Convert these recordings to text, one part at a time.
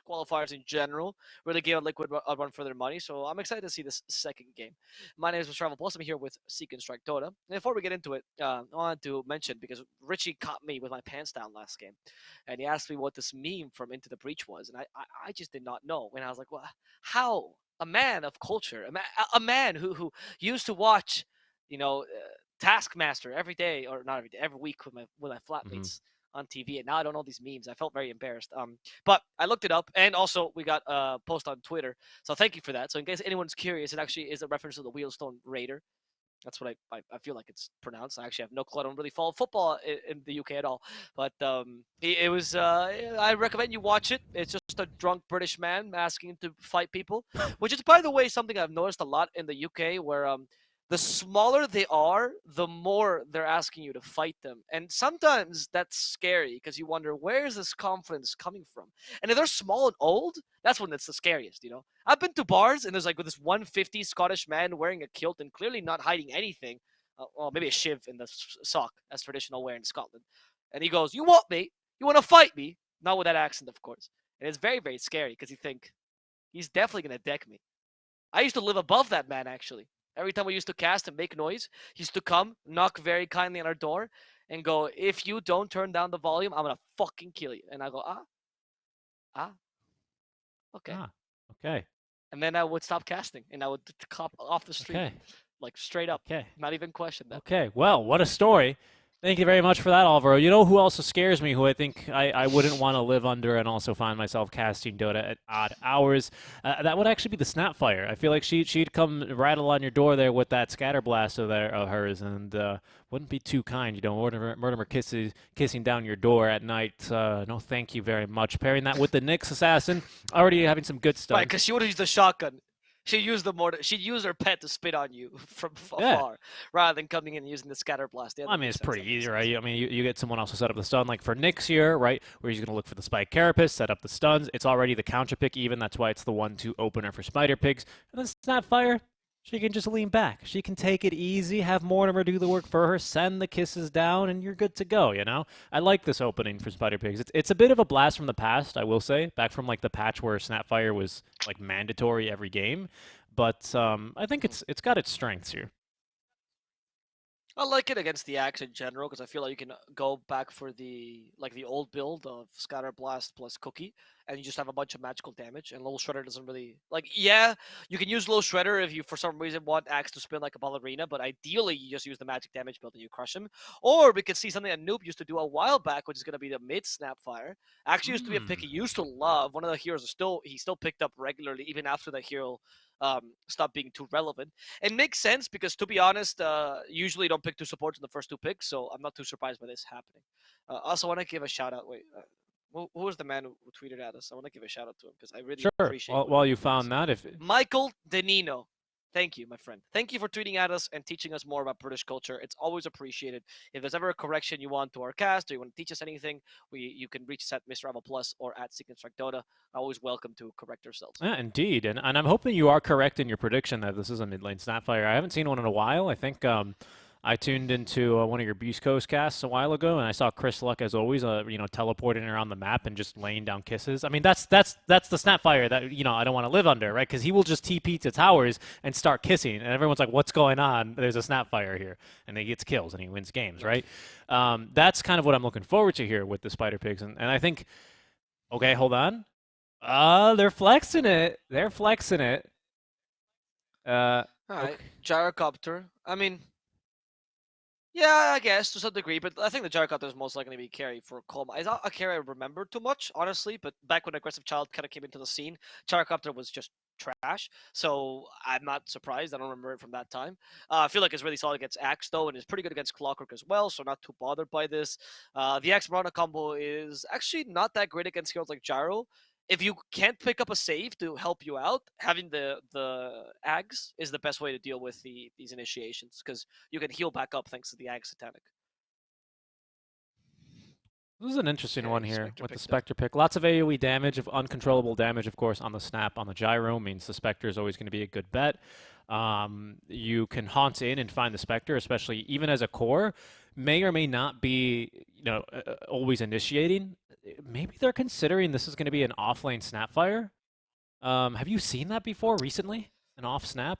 qualifiers in general really gave Liquid a run for their money. So I'm excited to see this second game. My name is Mr. Travel Plus. I'm here with Seek and Strike Dota. And before we get into it, I wanted to mention because Richie caught me with my pants down last game, and he asked me what this meme from Into the Breach was, and I just did not know. And I was like, well, how? A man of culture, a man who used to watch, Taskmaster every day, or not every day, every week with my flatmates on TV, and now I don't know these memes. I felt very embarrassed. But I looked it up, and also we got a post on Twitter, so thank you for that. So in case anyone's curious, it actually is a reference to the Wheelstone Raider. That's what I feel like it's pronounced. I actually have no clue. I don't really follow football in the UK at all. But it was. I recommend you watch it. It's just a drunk British man asking to fight people, which is, by the way, something I've noticed a lot in the UK, where the smaller they are, the more they're asking you to fight them. And sometimes that's scary because you wonder, where is this confidence coming from? And if they're small and old, that's when it's the scariest, I've been to bars and there's like with this 150 Scottish man wearing a kilt and clearly not hiding anything. Well, maybe a shiv in the sock, as traditional wear in Scotland. And he goes, "You want me? You want to fight me?" Not with that accent, of course. And it's very, very scary because you think, he's definitely going to deck me. I used to live above that man, actually. Every time we used to cast and make noise, he used to come, knock very kindly on our door, and go, "If you don't turn down the volume, I'm going to fucking kill you." And I go, okay. Okay. And then I would stop casting, and I would cop off the street, Okay. like straight up. Okay. Not even question that. Okay. Well, what a story. Thank you very much for that, Alvaro. You know who also scares me, who I think I wouldn't want to live under and also find myself casting Dota at odd hours? That would actually be the Snapfire. I feel like she'd come rattle on your door there with that scatter blast of hers, and wouldn't be too kind. Mortimer kissing down your door at night. No, thank you very much. Pairing that with the Nyx Assassin, already having some good stuff. Right, because she would have used the shotgun. She'd use her pet to spit on you from afar, rather than coming in and using the scatter blast. I mean, it's pretty easy, right? I mean, you get someone else to set up the stun, like for Nyx here, right, where he's going to look for the Spike Carapace, set up the stuns. It's already the counter pick even. That's why it's the 1-2 opener for Spider Pigs. And then Snapfire, she can just lean back. She can take it easy, have Mortimer do the work for her, send the kisses down, and you're good to go, I like this opening for Spider Pigs. It's a bit of a blast from the past, I will say, back from like the patch where Snapfire was like mandatory every game. But I think it's got its strengths here. I like it against the Axe in general because I feel like you can go back for the old build of Scatter Blast plus Cookie, and you just have a bunch of magical damage. And Little Shredder doesn't really you can use Little Shredder if you for some reason want Axe to spin like a ballerina, but ideally you just use the magic damage build and you crush him. Or we could see something that Noob used to do a while back, which is going to be the mid Snapfire. Actually, used to be a pick he used to love. One of the heroes he still picked up regularly even after the hero stop being too relevant. It makes sense because, to be honest, usually you don't pick two supports in the first two picks, so I'm not too surprised by this happening. Also, want to give a shout out. Wait, who was the man who tweeted at us? I want to give a shout out to him because I really appreciate it. While you found that, Michael Denino. Thank you, my friend. Thank you for tweeting at us and teaching us more about British culture. It's always appreciated. If there's ever a correction you want to our cast or you want to teach us anything, you can reach us at Mr. Travel Plus or at Seek and Strike Dota. Always welcome to correct ourselves. Yeah, indeed. And I'm hoping you are correct in your prediction that this is a mid lane Snapfire. I haven't seen one in a while. I think I tuned into one of your Beast Coast casts a while ago, and I saw Chris Luck, as always, teleporting around the map and just laying down kisses. I mean, that's the Snapfire that, I don't want to live under, right? Because he will just TP to towers and start kissing, and everyone's like, what's going on? There's a Snapfire here. And he gets kills, and he wins games, right? That's kind of what I'm looking forward to here with the Spider Pigs. And I think, okay, hold on. They're flexing it. All right, okay. Gyrocopter. I mean... yeah, I guess to some degree, but I think the Gyrocopter is most likely to be carry for Colma. It's not a carry I remember too much, honestly, but back when Aggressive Child kind of came into the scene, Gyrocopter was just trash, so I'm not surprised. I don't remember it from that time. I feel like it's really solid against Axe, though, and it's pretty good against Clockwork as well, so not too bothered by this. The Axe Marana combo is actually not that great against heroes like Gyro. If you can't pick up a save to help you out, having the Ags is the best way to deal with these initiations, because you can heal back up thanks to the Ag Satanic. This is an interesting one here with the Spectre pick. Lots of AoE damage, of uncontrollable damage, of course, on the snap. On the Gyro means the Spectre is always going to be a good bet. You can haunt in and find the Spectre, especially even as a core, may or may not be, always initiating. Maybe they're considering this is going to be an off-lane Snapfire. Have you seen that before recently? An off snap?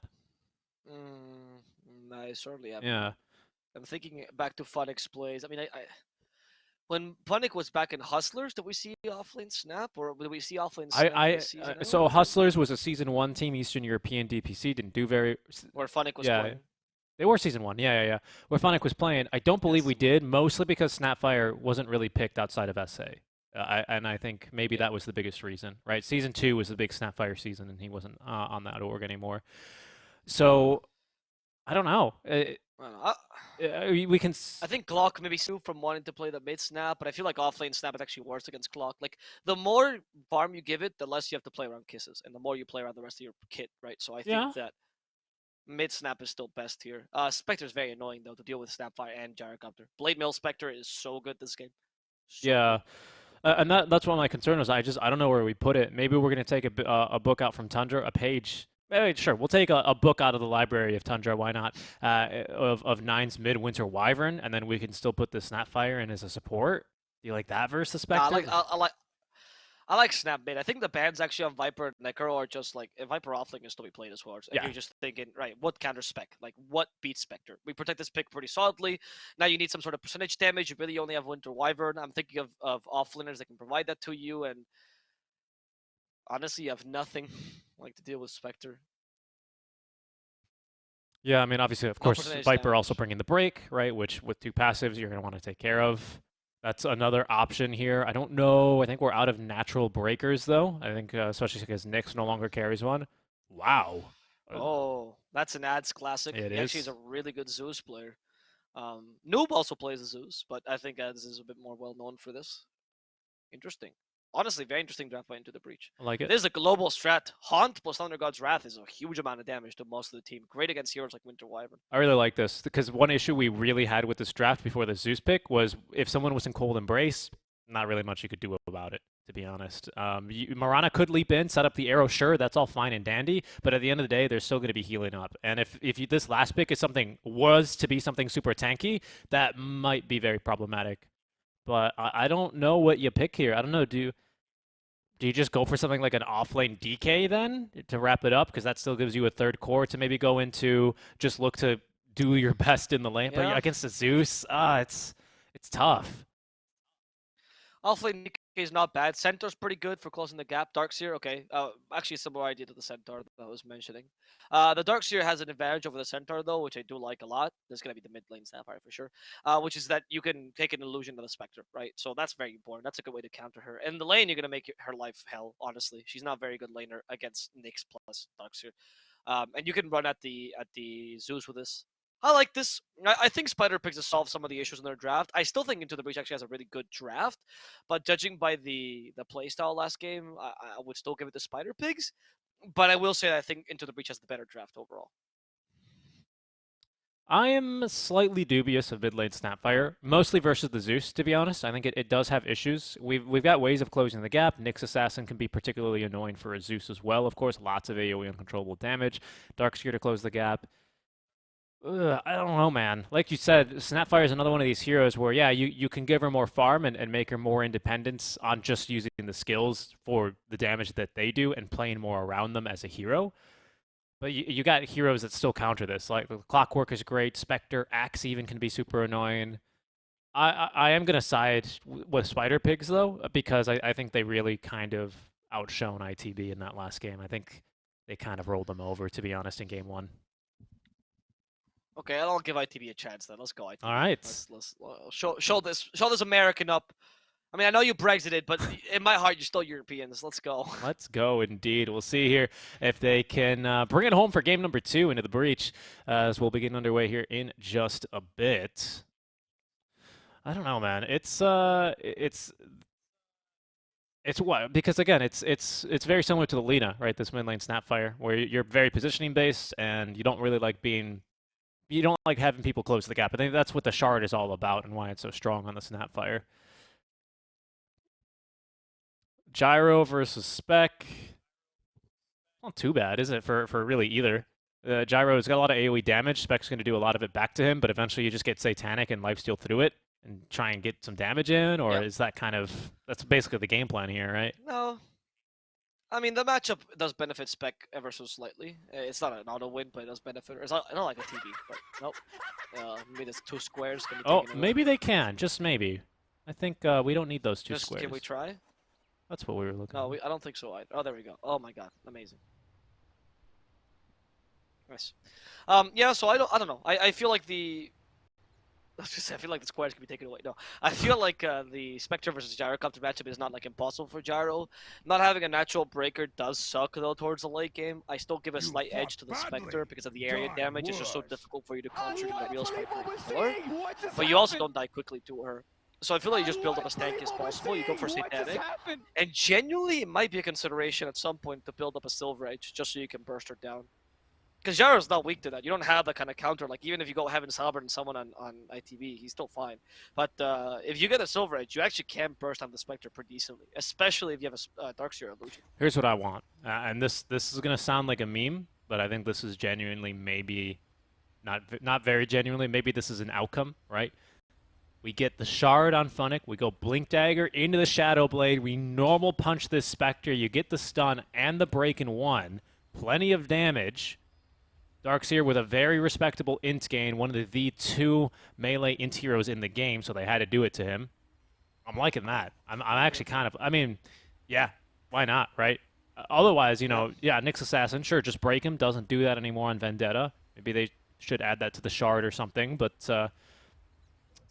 I certainly have not. Yeah. I'm thinking back to Funix plays. I mean, when Punic was back in Hustlers, did we see offlane snap or did we see offlane snap this season So anywhere? Hustlers was a season one team, Eastern European DPC didn't do very. Where Funnick was Yeah, playing? they were season one. Yeah, yeah, yeah. Where Fonic was playing, I don't believe we Yes. did, mostly because Snapfire wasn't really picked outside of SA. And I think maybe Yeah. that was the biggest reason, right? Season two was the big Snapfire season, and he wasn't on that org anymore. So I don't know. I don't know. We can. I think Glock maybe moved from wanting to play the mid snap, but I feel like offlane snap is actually worse against Glock. Like the more farm you give it, the less you have to play around kisses, and the more you play around the rest of your kit, right? So I think Yeah. that mid snap is still best here. Spectre's very annoying though to deal with Snapfire and Gyrocopter. Blade Mill Spectre is so good this game, so good. Yeah. And that's what my concern was. I don't know where we put it. Maybe we're gonna take a book out from Tundra, a page. Sure, we'll take a book out of the library of Tundra. Why not? Of Nine's Midwinter Wyvern, and then we can still put the Snapfire in as a support. Do you like that versus the Nah, Spectre? I like Snap mid. I think the bans actually on Viper and Necro are just like Viper offlane can still be played as well. And Yeah. you're just thinking, right, what counter spec? Like what beats Spectre? We protect this pick pretty solidly. Now you need some sort of percentage damage. You really only have Winter Wyvern. I'm thinking of offlaners that can provide that to you, and honestly you have nothing like to deal with Spectre. Yeah, I mean, obviously, of No course, percentage Viper also damage. bringing the break, right? Which with two passives, you're going to want to take care of. That's another option here. I don't know. I think we're out of natural breakers, though. I think, especially because Nyx no longer carries one. Wow. Uh, Oh, that's an ads classic. It He actually is is. a really good Zeus player. Noob also plays the Zeus, but I think ads is a bit more well known for this. Interesting. Honestly, very interesting draft by Into the Breach. I like it. This is a global strat. Haunt plus Thunder God's Wrath is a huge amount of damage to most of the team. Great against heroes like Winter Wyvern. I really like this because one issue we really had with this draft before the Zeus pick was if someone was in Cold Embrace, not really much you could do about it, to be honest. Marana could leap in, set up the arrow, sure, that's all fine and dandy, but at the end of the day, they're still going to be healing up. And if this last pick is was to be something super tanky, that might be very problematic. But I don't know what you pick here. I don't know. Do you just go for something like an offlane DK then to wrap it up? Because that still gives you a third core to maybe go into, just look to do your best in the lane. But Yeah. against the Zeus, it's tough. Offlane DK is not bad. Centaur's pretty good for closing the gap. Darkseer, okay. Actually, a similar idea to the Centaur that I was mentioning. The Darkseer has an advantage over the Centaur, though, which I do like a lot. There's going to be the mid lane Sapphire for sure. Which is that you can take an illusion to the Spectre, right? So that's very important. That's a good way to counter her. In the lane, you're going to make her life hell, honestly. She's not a very good laner against Nyx plus Darkseer. And you can run at the Zeus with this. I like this. I think Spider Pigzs has solved some of the issues in their draft. I still think Into the Breach actually has a really good draft, but judging by the playstyle last game, I would still give it to Spider Pigs. But I will say that I think Into the Breach has the better draft overall. I am slightly dubious of mid lane Snapfire, mostly versus the Zeus, to be honest. I think it does have issues. We've got ways of closing the gap. Nyx Assassin can be particularly annoying for a Zeus as well, of course. Lots of AoE uncontrollable damage. Darkseer to close the gap. I don't know, man. Like you said, Snapfire is another one of these heroes where, yeah, you can give her more farm and make her more independence on just using the skills for the damage that they do and playing more around them as a hero. But you got heroes that still counter this. Like Clockwork is great. Spectre, Axe even can be super annoying. I am going to side with Spider Pigs, though, because I think they really kind of outshone ITB in that last game. I think they kind of rolled them over, to be honest, in game one. Okay, I'll give ITB a chance then. Let's go ITB. All right. Let's show this American up. I mean, I know you Brexited, but in my heart, you're still Europeans. Let's go. Let's go, indeed. We'll see here if they can bring it home for game number 2 into the breach, as we'll be getting underway here in just a bit. I don't know, man. It's what? Because again, it's very similar to the Lina, right? This mid lane Snapfire, where you're very positioning based and you don't really like you don't like having people close the gap. I think that's what the shard is all about and why it's so strong on the Snapfire. Gyro versus Spec. Not too bad, is it, for really either? Gyro's got a lot of AoE damage. Spec's going to do a lot of it back to him, but eventually you just get Satanic and lifesteal through it and try and get some damage in, or is that kind of... That's basically the game plan here, right? No. I mean, the matchup does benefit Spec ever so slightly. It's not an auto win, but it does benefit her. It's not like a TV, but nope. Maybe there's 2 squares. Can be taken away. Maybe they can. Just maybe. I think we don't need those 2 squares. Can we try? That's what we were looking No, at. I don't think so. Oh, there we go. Oh my god, amazing. Nice. Yeah, so I don't know. I feel like the... I feel like the squares can be taken away. No, I feel like the Spectre versus Gyro counter matchup is not like impossible for Gyro. Not having a natural breaker does suck though towards the late game. I still give a slight edge to the Spectre because of the area damage. It's just so difficult for you to concentrate the real Spectre before. But you also don't die quickly to her. So I feel like you just build up as tanky as possible. You go for Satanic. And genuinely, it might be a consideration at some point to build up a Silver Edge just so you can burst her down. Because Gyro's not weak to that. You don't have that kind of counter. Like, even if you go Heaven's Halberd and someone on ITV, he's still fine. But if you get a Silver Edge, you actually can burst on the Spectre pretty decently, especially if you have a Darkseer illusion. Here's what I want. And this is going to sound like a meme, but I think this is genuinely maybe... Not very genuinely. Maybe this is an outcome, right? We get the Shard on Funnick. We go Blink Dagger into the Shadow Blade. We normal punch this Spectre. You get the stun and the break in one. Plenty of damage. Darkseer with a very respectable int gain, one of the 2 melee int heroes in the game, so they had to do it to him. I'm liking that. I'm actually kind of... I mean, yeah, why not, right? Otherwise, you know, yeah, Nyx Assassin, sure, just break him. Doesn't do that anymore on Vendetta. Maybe they should add that to the Shard or something, but it's a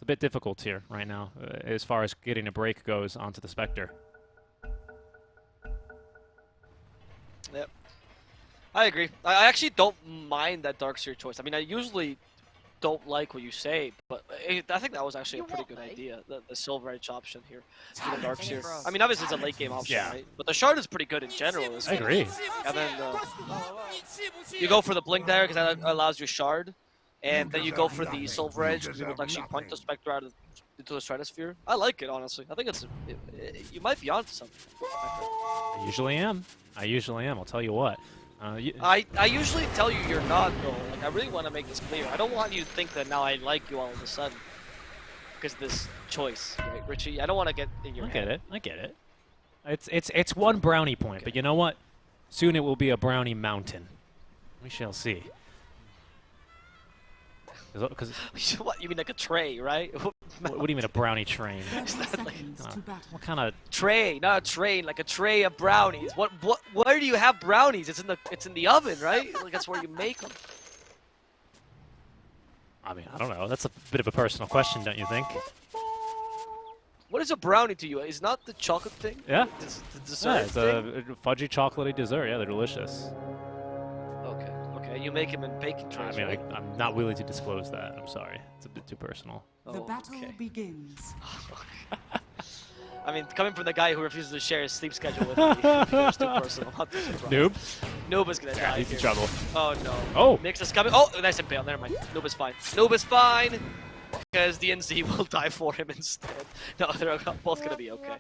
bit difficult here right now as far as getting a break goes onto the Spectre. Yep. I agree. I actually don't mind that Darkseer choice. I mean, I usually don't like what you say, but I think that was actually a pretty good idea, the Silver Edge option here for the Darkseer. I mean, obviously it's a late game option, right? But the Shard is pretty good in general. I agree. And then you go for the Blink Dagger because that allows you Shard, and then you go for the Silver Edge because you would actually punch the Spectre out into the Stratosphere. I like it, honestly. I think you might be onto something. I usually am. I'll tell you what. I usually tell you you're not, though. Like, I really want to make this clear. I don't want you to think that now I like you all of a sudden because of this choice, right, Richie? I don't want to get in your head. I get it. It's 1 brownie point, but you know what? Soon it will be a brownie mountain. We shall see. Cause What, you mean like a tray, right? What do you mean a brownie train? What kind of tray? Not a train, like a tray of brownies. Where do you have brownies? It's in the oven, right? Like that's where you make them. I mean, I don't know. That's a bit of a personal question, don't you think? What is a brownie to you? Is not the chocolate thing? Yeah. The dessert it's a fudgy chocolatey dessert. Yeah, they're delicious. Okay, you make them in baking trays. I mean, right? I'm not willing to disclose that. I'm sorry. It's a bit too personal. The battle begins. I mean, coming from the guy who refuses to share his sleep schedule with me, it's too personal. Noob? Noob is gonna die. He's in trouble. Oh no. Oh! Nyx is coming. Oh, nice impale. Never mind. Noob is fine. Noob is fine! Because the NZ will die for him instead. No, they're both gonna be okay.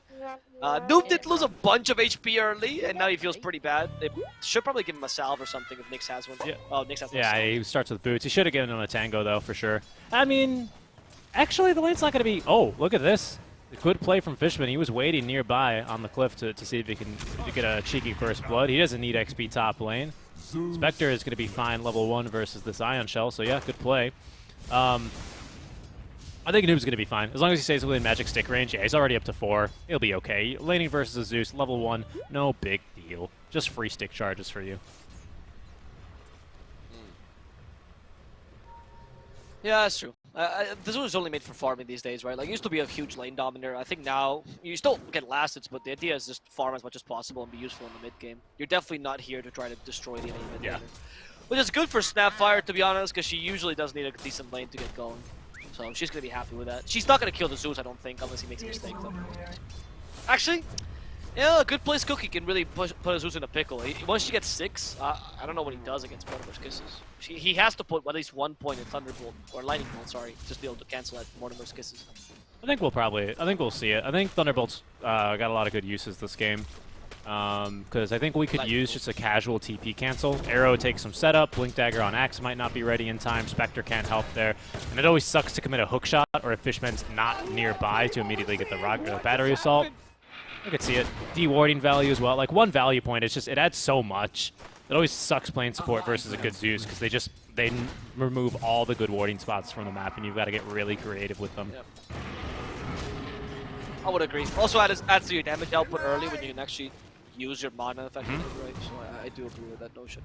Noob did lose a bunch of HP early, and now he feels pretty bad. They should probably give him a salve or something if Nyx has one. Yeah. Oh, Nyx has one. Yeah, he starts with boots. He should have given him a tango, though, for sure. I mean, actually, the lane's not going to be... Oh, look at this. A good play from Fishman. He was waiting nearby on the cliff to see if he can get a cheeky first blood. He doesn't need XP top lane. Spectre is going to be fine level 1 versus this Ion Shell, so yeah, good play. I think Noob's going to be fine. As long as he stays within magic stick range, yeah, he's already up to 4. He'll be okay. Laning versus a Zeus, level 1, no big deal. Just free stick charges for you. Yeah, that's true. This was only made for farming these days, right? Like, it used to be a huge lane dominator. I think now, you still get last hits, but the idea is just farm as much as possible and be useful in the mid game. You're definitely not here to try to destroy the enemy mid laner. Which is good for Snapfire, to be honest, because she usually does need a decent lane to get going. So she's going to be happy with that. She's not going to kill the Zeus, I don't think, unless he makes a mistake, though. Actually, yeah, a good place Cookie can really put a Zeus in a pickle. Once she gets 6, I don't know what he does against Mortimer's Kisses. He has to put at least 1 point in Thunderbolt, or Lightning Bolt, sorry, just be able to cancel out Mortimer's Kisses. I think we'll see it. I think Thunderbolt's got a lot of good uses this game. because I think we could use just a casual TP cancel. Arrow takes some setup, Blink Dagger on Axe might not be ready in time, Spectre can't help there, and it always sucks to commit a hook shot or if Fishman's not nearby to immediately get the battery assault. I could see it. De-warding value as well. Like, one value point, it's just, it adds so much. It always sucks playing support versus a good Zeus because they remove all the good warding spots from the map and you've got to get really creative with them. Yep. I would agree. Also adds to your damage output early when you can actually use your mana effectively, right? So I do agree with that notion.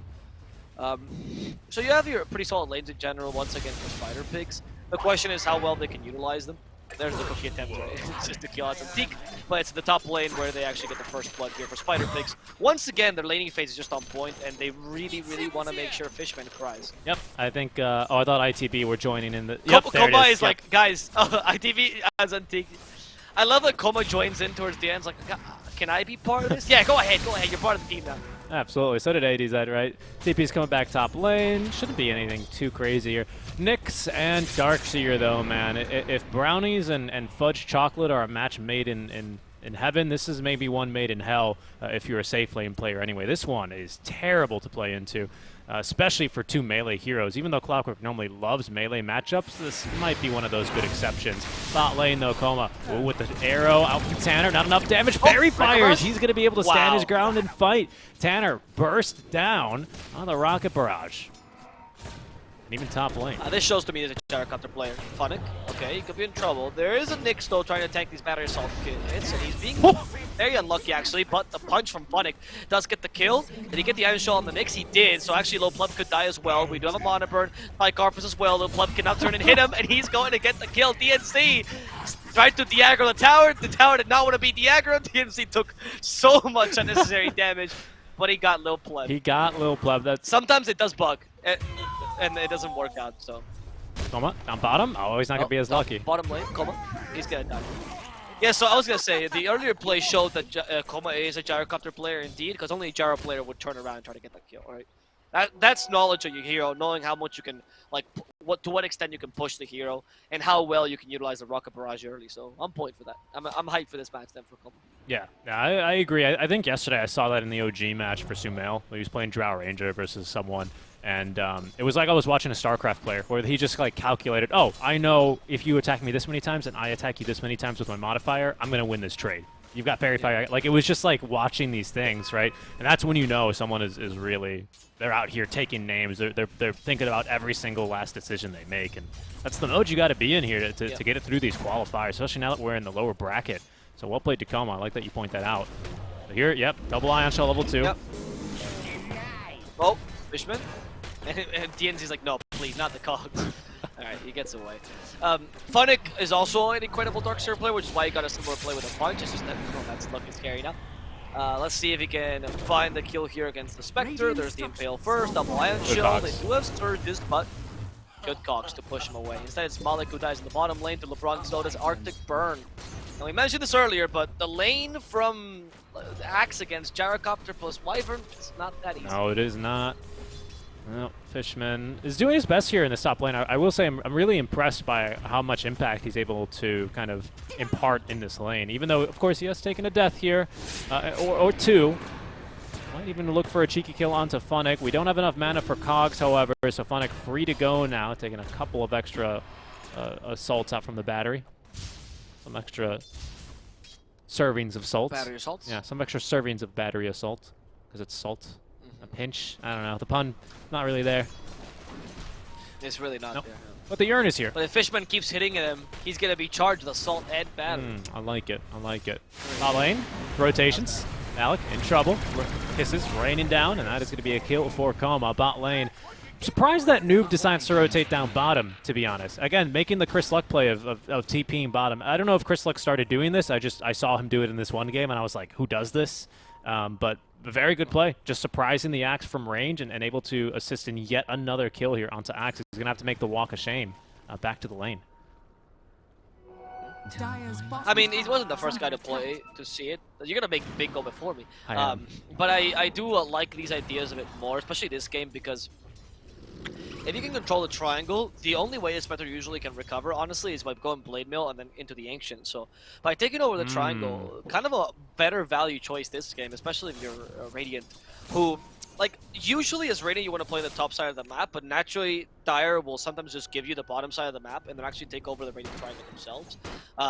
So you have your pretty solid lanes in general once again for Spider Pigs. The question is how well they can utilize them. There's the cookie attempt, right? It's just to kill out some Teak, but it's the top lane where they actually get the first blood here for Spider Pigs. Once again, their laning phase is just on point, and they really, really want to make sure Fishman cries. Yep, I think, I thought ITB were joining in the... Yep, Koma is like, guys, ITB has on Teak. I love that Koma joins in towards the end. It's like, can I be part of this? Yeah, go ahead, you're part of the team now. Absolutely, so did ADZ, right? TP's coming back top lane, shouldn't be anything too crazy here. Nyx and Darkseer though, man, if Brownies and Fudge Chocolate are a match made in heaven, this is maybe one made in hell if you're a safe lane player anyway. This one is terrible to play into, especially for two melee heroes. Even though Clockwork normally loves melee matchups, this might be one of those good exceptions. Bot lane though, Koma with the arrow out from Tanner, not enough damage. Fairy fires, he's going to be able to stand his ground and fight. Tanner burst down on the rocket barrage. And even top lane. This shows to me there's a Gyrocopter player. Funnick, okay, he could be in trouble. There is a Nyx though trying to tank these battery assault hits, and he's being very unlucky actually, but the punch from Funnick does get the kill. Did he get the Iron Shell on the Nyx? He did, so actually Low Pleb could die as well. We do have a Mana Burn by Carpus as well. Low Pleb can now turn and hit him, and he's going to get the kill. DNC tried to de-aggro the tower did not want to be de-aggro. DNC took so much unnecessary damage, but he got Lil Pleb. He got Lil Pleb. Sometimes it does bug. And it doesn't work out, so. Koma, down bottom? Oh, he's not going to be as lucky. Bottom lane, Koma. He's going to die. Yeah, so I was going to say, the earlier play showed that Koma is a Gyrocopter player indeed, because only a Gyro player would turn around and try to get that kill, right? That's knowledge of your hero, knowing how much you can, like, to what extent you can push the hero, and how well you can utilize the Rocket Barrage early, so I'm point for that. I'm hyped for this match then for Koma. Yeah, I agree. I think yesterday I saw that in the OG match for Sumail, where he was playing Drow Ranger versus someone. And it was like I was watching a StarCraft player where he just like calculated, oh, I know if you attack me this many times and I attack you this many times with my modifier, I'm going to win this trade. You've got Fairy Fire. Like, it was just like watching these things, right? And that's when you know someone is really, they're out here taking names. They're thinking about every single last decision they make. And that's the mode you got to be in here to get it through these qualifiers, especially now that we're in the lower bracket. So well played, Tacoma. I like that you point that out. So here, yep, double Ion Shell level 2. Yep. Oh, Fishman. And DNZ's like, no, please, not the cogs. Alright, he gets away. Funnick is also an incredible Darkseer player, which is why he got a similar play with a punch. It's just that, that's looking scary now. Let's see if he can find the kill here against the Spectre. There's the Impale first, double Ion Shield. They do have Surges, but good cogs to push him away. Instead, it's Malik who dies in the bottom lane to LeBron's Notice Arctic Burn. Now, we mentioned this earlier, but the lane from Axe against Gyrocopter plus Wyvern is not that easy. No, it is not. Well, Fishman is doing his best here in the top lane. I will say I'm really impressed by how much impact he's able to kind of impart in this lane. Even though, of course, he has taken a death here, or two. Might even look for a cheeky kill onto Funnick. We don't have enough mana for Cogs, however, so Funnick free to go now, taking a couple of extra assaults out from the battery. Some extra servings of salts. Battery assaults? Yeah, some extra servings of battery assault, because it's salt. A pinch? I don't know. The pun, not really there. It's really not there. No. But the urn is here. But if Fishman keeps hitting him, he's going to be charged with assault and battery. I like it. I like it. Top lane, rotations. Alec in trouble. Kisses raining down, and that is going to be a kill for Koma. Bot lane. Surprised that Noob decides to rotate down bottom, to be honest. Again, making the Chris Luck play of TPing bottom. I don't know if Chris Luck started doing this. I saw him do it in this one game, and I was like, who does this? But a very good play. Just surprising the Axe from range and able to assist in yet another kill here onto Axe. He's going to have to make the walk of shame back to the lane. I mean, he wasn't the first guy to see it. You're going to make big go before me. I am. But I do like these ideas of it more, especially this game, because if you can control the triangle, the only way a Spectre usually can recover, honestly, is by going Blade Mail and then into the Ancient. So by taking over the triangle, kind of a better value choice this game, especially if you're Radiant, who, like, usually as Radiant you want to play the top side of the map, but naturally Dire will sometimes just give you the bottom side of the map and then actually take over the Radiant triangle themselves.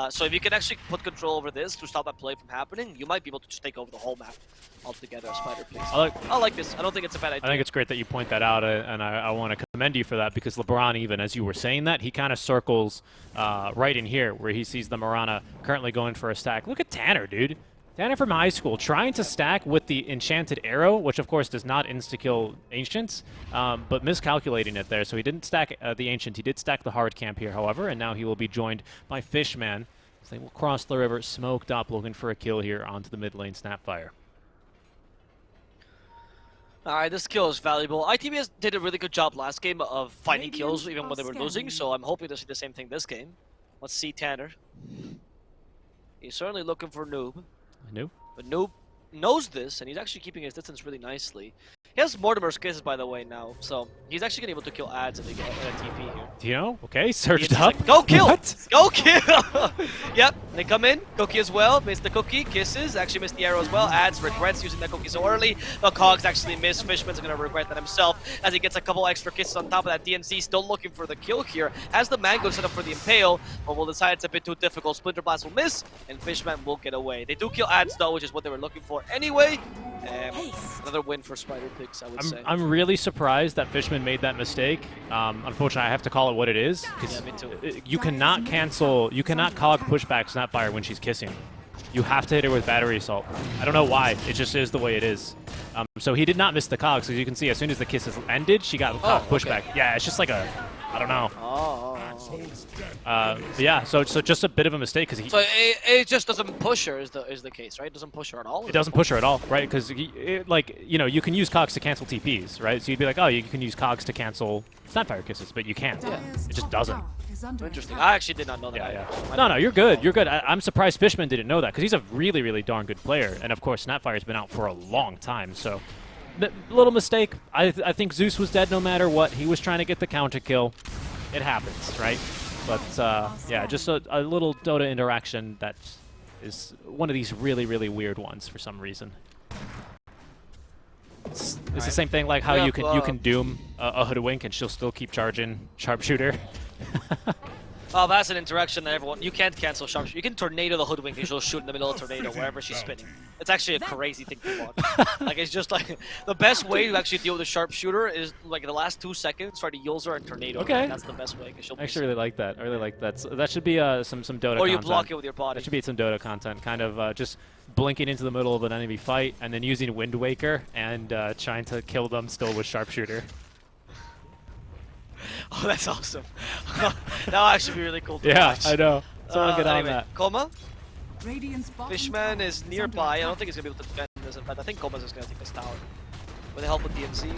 So if you can actually put control over this to stop that play from happening, you might be able to just take over the whole map altogether as Spider plays. I like this. I don't think it's a bad idea. I think it's great that you point that out, and I want to commend you for that, because LeBron, even as you were saying that, he kind of circles right in here where he sees the Mirana currently going for a stack. Look at Tanner, dude. Tanner from high school trying to stack with the Enchanted Arrow, which of course does not insta-kill Ancients, but miscalculating it there. So he didn't stack the Ancient. He did stack the hard camp here, however, and now he will be joined by Fishman. So they will cross the river, smoked up, looking for a kill here onto the mid lane Snapfire. Alright, this kill is valuable. ITBS did a really good job last game of finding kills even when they were losing, so I'm hoping to see the same thing this game. Let's see Tanner. He's certainly looking for Noob. Noob? But Noob knows this, and he's actually keeping his distance really nicely. He has Mortimer's Kisses, by the way, now, so he's actually going to be able to kill ads if they get a TP here. Dino, okay, surged up. Like, go kill! What? Go kill! Yep, they come in. Cookie as well. Missed the Cookie. Kisses. Actually missed the arrow as well. Ads regrets using that Cookie so early. The Cogs actually missed. Fishman's going to regret that himself as he gets a couple extra kisses on top of that. DNC still looking for the kill here. Has the Mango set up for the Impale, but will decide it's a bit too difficult. Splinter Blast will miss, and Fishman will get away. They do kill ads though, which is what they were looking for anyway. Another win for Spider Pigs, I would say. I'm really surprised that Fishman made that mistake. Unfortunately, I have to call it what it is. Yeah, me too. You cannot cog pushback Snapfire when she's kissing. You have to hit her with Battery Assault. I don't know why. It just is the way it is. So he did not miss the cogs. As you can see, as soon as the kisses ended, she got cog pushback. Okay. Yeah, it's just like a, I don't know. Yeah, so just a bit of a mistake because he. So it just doesn't push her is the case, right? It doesn't push her at all. It doesn't push her at all, right? Because like you can use cogs to cancel TPs, right? So you'd be like, oh, you can use cogs to cancel Snapfire kisses, but you can't. Yeah. It just doesn't. Interesting. I actually did not know that. Yeah. No, you're good. You're good. I'm surprised Fishman didn't know that because he's a really, really darn good player, and of course Snapfire's been out for a long time. So, little mistake. I think Zeus was dead no matter what. He was trying to get the counter kill. It happens, right? But yeah, just a little Dota interaction that is one of these really, really weird ones for some reason. It's the same thing like how you can doom a Hoodwink and she'll still keep charging Sharpshooter. Oh, that's an interaction that everyone... You can't cancel Sharpshooter. You can Tornado the Hoodwink and she'll shoot in the middle of Tornado wherever she's spinning. It's actually a crazy thing to watch. Like, it's just like... The best way to actually deal with a Sharpshooter is, like, the last 2 seconds, try to use her and Tornado. Okay. That's the best way. I actually really like that. I really like that. So that should be some Dota content. Or you block it with your body. That should be some Dota content. Kind of just blinking into the middle of an enemy fight and then using Wind Waker and trying to kill them still with Sharpshooter. Oh, that's awesome. That would actually be really cool to watch. I know. Someone get on that. Coma? Fishman is nearby. I don't think he's going to be able to defend this. In fact, I think Coma's just going to take this tower. With the help of DNC.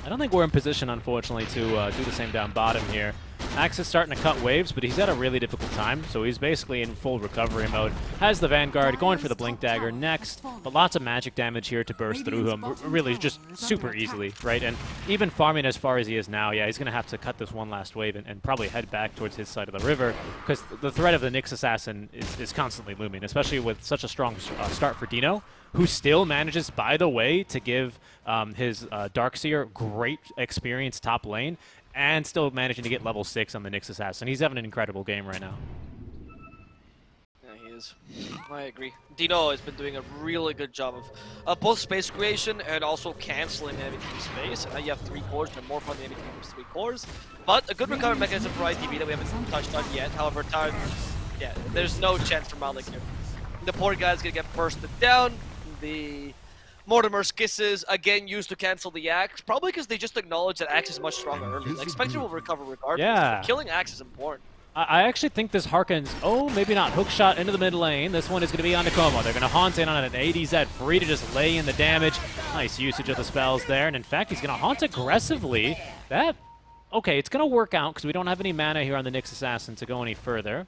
I don't think we're in position, unfortunately, to do the same down bottom here. Axe is starting to cut waves, but he's had a really difficult time, so he's basically in full recovery mode. Has the Vanguard, going for the Blink Dagger next, but lots of magic damage here to burst through him, really just super easily, right? And even farming as far as he is now, yeah, he's going to have to cut this one last wave and probably head back towards his side of the river, because the threat of the Nyx Assassin is constantly looming, especially with such a strong start for Dino, who still manages, by the way, to give his Darkseer great experience top lane, and still managing to get level 6 on the Nyx Assassin. He's having an incredible game right now. Yeah, he is. I agree. Dino has been doing a really good job of both space creation and also canceling enemy team space. And now you have 3 cores, and more fun than enemy team's 3 cores. But a good recovery mechanism for ITB that we haven't touched on yet. However, yeah, there's no chance for Malik here. The poor guy's gonna get bursted down. The Mortimer's Kisses, again, used to cancel the Axe, probably because they just acknowledge that Axe is much stronger early. Like, Spectre will recover regardless. Yeah. Killing Axe is important. I actually think this harkens, maybe not, hook shot into the mid lane. This one is going to be on Nakomo. They're going to haunt in on an ADZ, free to just lay in the damage. Nice usage of the spells there, and in fact, he's going to haunt aggressively. Okay, it's going to work out because we don't have any mana here on the Nyx Assassin to go any further.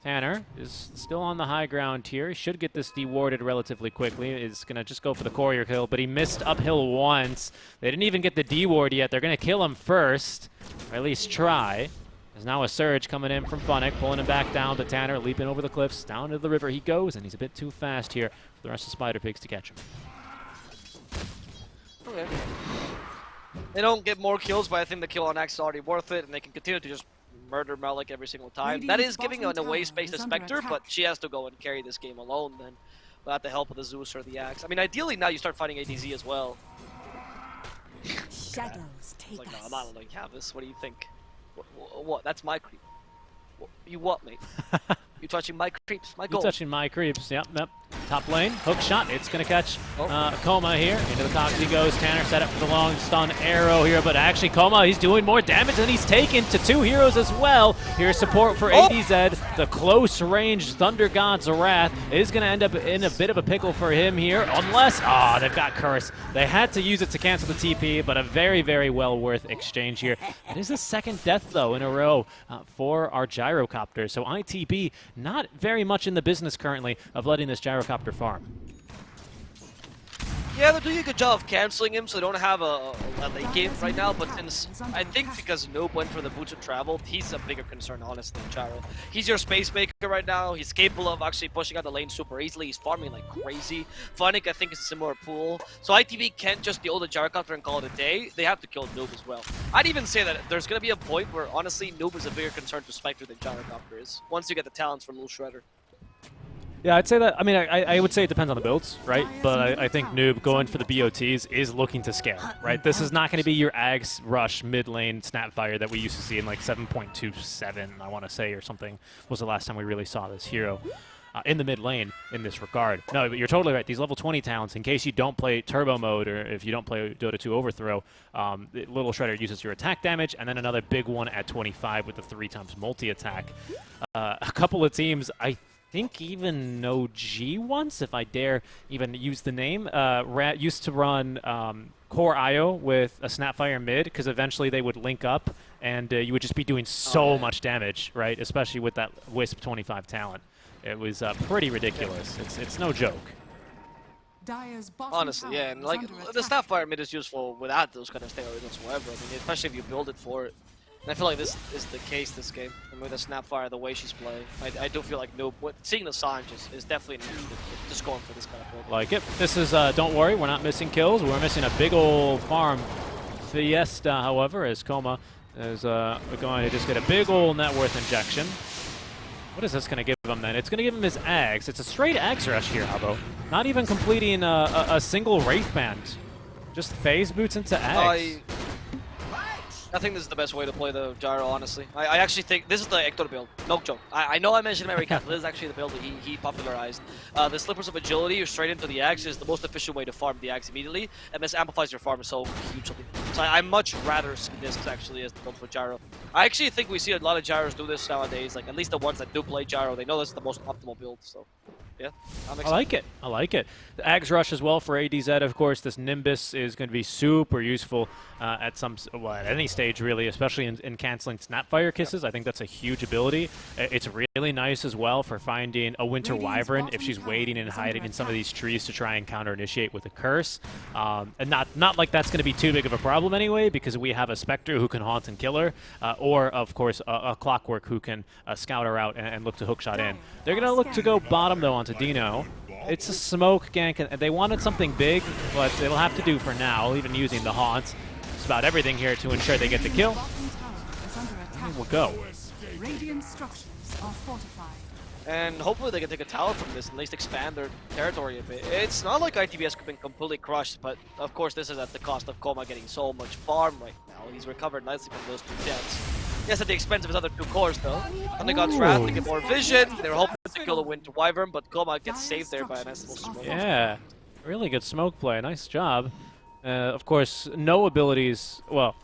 Tanner is still on the high ground here. He should get this dewarded relatively quickly. Is going to just go for the courier kill, but he missed uphill once. They didn't even get the deward yet. They're going to kill him first, or at least try. There's now a surge coming in from Funnick, pulling him back down to Tanner, leaping over the cliffs. Down to the river he goes, and he's a bit too fast here for the rest of Spider Pigs to catch him. Okay. They don't get more kills, but I think the kill on Axe is already worth it, and they can continue to just murder Malik every single time. That is giving an away space to Spectre, but she has to go and carry this game alone then, without the help of the Zeus or the Axe. I mean, ideally now you start fighting ADZ as well. Shadows take Like, no, us. I'm not letting you have this. What do you think? What? That's my creep. You what, mate? You touching my creeps? My goal. You touching my creeps. Yep. Top lane, hook shot. It's going to catch Coma here. Into the Cox he goes. Tanner set up for the long stun arrow here, but actually Coma, he's doing more damage than he's taken to 2 heroes as well. Here's support for ADZ. The close range Thunder God's Wrath is going to end up in a bit of a pickle for him here, unless, they've got Curse. They had to use it to cancel the TP, but a very, very well worth exchange here. It is the second death, though, in a row for our Gyrocopter. So ITB not very much in the business currently of letting this Gyrocopter farm. Yeah, they're doing a good job of canceling him, so they don't have a late game right now, but since I think because Noob went for the Boots of Travel, he's a bigger concern, honestly, than Gyro. He's your space maker right now. He's capable of actually pushing out the lane super easily. He's farming like crazy. Funnick, I think, is a similar pool. So ITV can't just deal the Gyrocopter and call it a day. They have to kill Noob as well. I'd even say that there's going to be a point where, honestly, Noob is a bigger concern to Spectre than Gyrocopter is, once you get the talents from Lil Shredder. Yeah, I'd say that. I mean, I would say it depends on the builds, right? But I think Noob going for the BOTs is looking to scale, right? This is not going to be your Ags rush mid lane Snapfire that we used to see in like 7.27, I want to say, or something was the last time we really saw this hero in the mid lane in this regard. No, but you're totally right. These level 20 talents, in case you don't play turbo mode or if you don't play Dota 2 Overthrow, Little Shredder uses your attack damage, and then another big one at 25 with the 3x multi-attack. A couple of teams, I think even No G once, if I dare even use the name, used to run Core IO with a Snapfire mid, because eventually they would link up and you would just be doing so much damage, right? Especially with that Wisp 25 talent. It was pretty ridiculous. It's no joke. Honestly, yeah, and like the Snapfire mid is useful without those kind of steroids whatsoever. I mean, especially if you build it for it. And I feel like this is the case this game. And with the Snapfire, the way she's playing, I do feel like Noob, seeing the Sanj is definitely just going for this kind of build. Like it. This is, don't worry, we're not missing kills. We're missing a big old farm fiesta, however, as Coma is going to just get a big old net worth injection. What is this going to give him then? It's going to give him his Ags. It's a straight Ags rush here, Habo. Not even completing a single Wraith Band. Just phase boots into Ags. I think this is the best way to play the Gyro, honestly. I actually think this is the Hector build. No joke. I know I mentioned Mary Cat, but this is actually the build that he popularized. The Slippers of Agility, straight into the Axe, is the most efficient way to farm the Axe immediately, and this amplifies your farm so hugely. So I much rather see this actually as the build for Gyro. I actually think we see a lot of Gyros do this nowadays, like at least the ones that do play Gyro, they know this is the most optimal build, so yeah. I like it. I like it. The Ags rush as well for ADZ, of course. This Nimbus is going to be super useful at any stage, really, especially in canceling Snapfire Kisses. I think that's a huge ability. It's really nice as well for finding a Winter Wyvern if she's waiting and hiding in some of these trees to try and counter-initiate with a Curse. And not like that's going to be too big of a problem anyway, because we have a Spectre who can haunt and kill her, or, of course, a Clockwork who can scout her out and look to hookshot in. They're going to look to go bottom, though, onto Dino. It's a smoke gank, and they wanted something big, but it'll have to do for now, even using the haunts. It's about everything here to ensure they get the kill. And we'll go. Radiant structures are fortified. And hopefully they can take a tower from this and at least expand their territory a bit. It's not like ITV has been completely crushed, but of course this is at the cost of Coma getting so much farm right now. He's recovered nicely from those 2 deaths. Yes, at the expense of his other 2 cores though. And they got Wrath to get more vision. They were hoping to kill the Winter Wyvern, but Coma gets saved there by a nice little smoke. Yeah, really good smoke play. Nice job. Of course, no abilities. Well,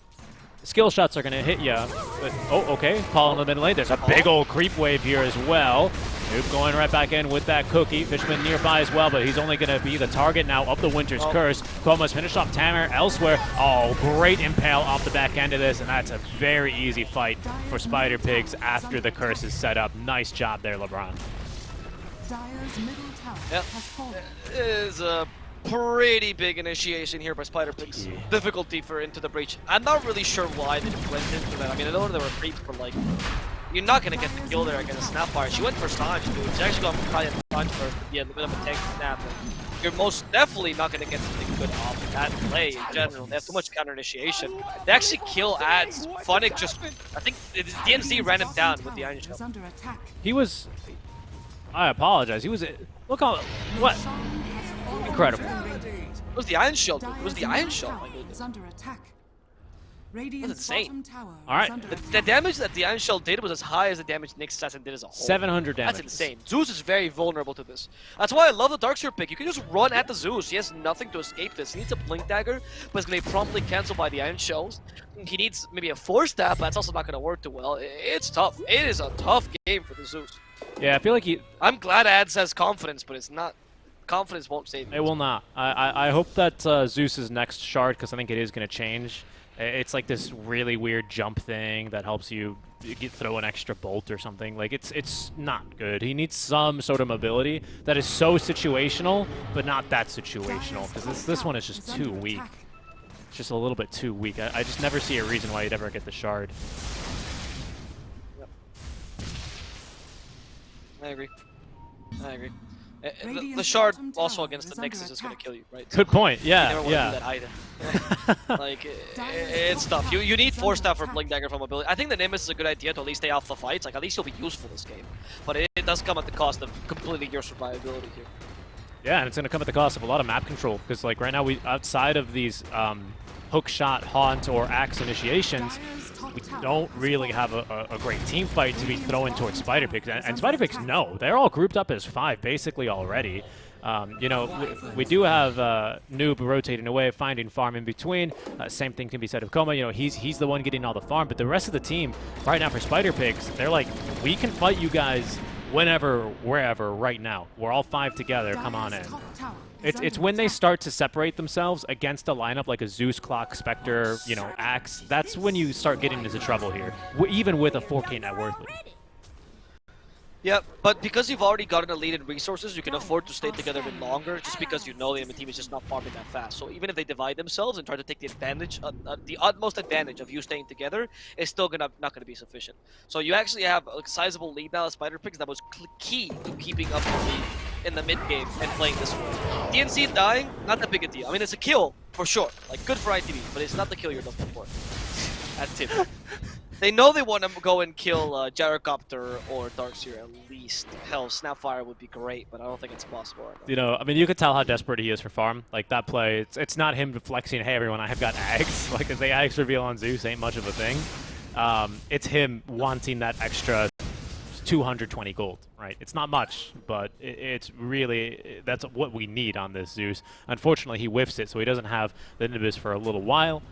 skill shots are going to hit you. But, oh, okay. Paul in the mid lane. There's a big old creep wave here as well. Noob going right back in with that cookie. Fishman nearby as well, but he's only going to be the target now of the Winter's Curse. Koma's finished off Tamer elsewhere. Oh, great impale off the back end of this, and that's a very easy fight for Spider Pigs after the curse is set up. Nice job there, LeBron. Dire's middle tower Yep. has fallen. It is a pretty big initiation here by Spider Pigs. Yeah. Difficulty for Into the Breach. I'm not really sure why they went into that. I mean, I know there were creeps, but like, you're not gonna get the kill there against Snapfire. She went for Slange, dude. She's actually going to try and Slange first at the end, a bit of a tank Snap. And you're most definitely not gonna get something good off that play in general. They have too much counter initiation. They actually kill ads. Funnick just, I think DMZ ran him down with the Iron Is Shell. under attack. He was... I apologize. He was... Look how... What? Incredible. It was the Iron Shell, dude. It was the Iron Shell, my Is goodness. under attack. Radiant's insane. bottom tower All right. is under The attack. damage that the Iron Shell did was as high as the damage Nyx Assassin did as a whole. 700 damage. That's insane. Zeus is very vulnerable to this. That's why I love the Darkseer pick. You can just run at the Zeus. He has nothing to escape this. He needs a Blink Dagger, but it's going to be promptly cancelled by the Iron Shells. He needs maybe a Force Stab, but that's also not going to work too well. It's tough. It is a tough game for the Zeus. Yeah, I feel like he... I'm glad Ads has confidence, but it's not... Confidence won't save him. It will not. I hope that Zeus's next shard, because I think it is going to change. It's like this really weird jump thing that helps you throw an extra bolt or something. Like, it's not good. He needs some sort of mobility that is so situational, but not that situational, because this one is just too weak. It's just a little bit too weak. I just never see a reason why you'd ever get the shard. Yep. I agree. The shard also against the Nyx is just gonna kill you, right? Good point. You never Yeah, want to do yeah. that either. Like, it's tough. You need Force Staff for Blink Dagger from ability. I think the Nimbus is a good idea to at least stay off the fights. Like, at least you'll be useful this game. But it does come at the cost of completely your survivability here. Yeah, and it's going to come at the cost of a lot of map control, because like right now, we outside of these hook shot, haunt, or axe initiations, we don't really have a great team fight to be throwing towards Spider Pigs. And Spider Pigs, no, they're all grouped up as 5 basically already. You know, we do have Noob rotating away, finding farm in between. Same thing can be said of Koma. You know, he's the one getting all the farm, but the rest of the team right now for Spider Pigs, they're like, we can fight you guys whenever, wherever, right now. We're all 5 together. Come on in. It's when they start to separate themselves against a lineup like a Zeus, Clock, Spectre, you know, Axe. That's when you start getting into trouble here, even with a 4K net worth. Yeah, but because you've already gotten a lead in resources, you can afford to stay together a bit longer, just because you know the enemy team is just not farming that fast. So even if they divide themselves and try to take the advantage, the utmost advantage of you staying together, it's still not gonna be sufficient. So you actually have a sizable lead now as Spider Pigs that was key to keeping up the lead in the mid game and playing this way. DNC dying, not that big a deal. I mean, it's a kill for sure, like good for ITV, but it's not the kill you're looking for. At tip. They know they want to go and kill Gyrocopter or Darkseer at least. Hell, Snapfire would be great, but I don't think it's possible right now. You know, I mean, you could tell how desperate he is for farm. Like, that play, it's not him flexing, hey, everyone, I have got Ags. Like, if the Ags reveal on Zeus ain't much of a thing. It's him wanting that extra 220 gold, right? It's not much, but it's really, that's what we need on this Zeus. Unfortunately, he whiffs it, so he doesn't have the Nimbus for a little while.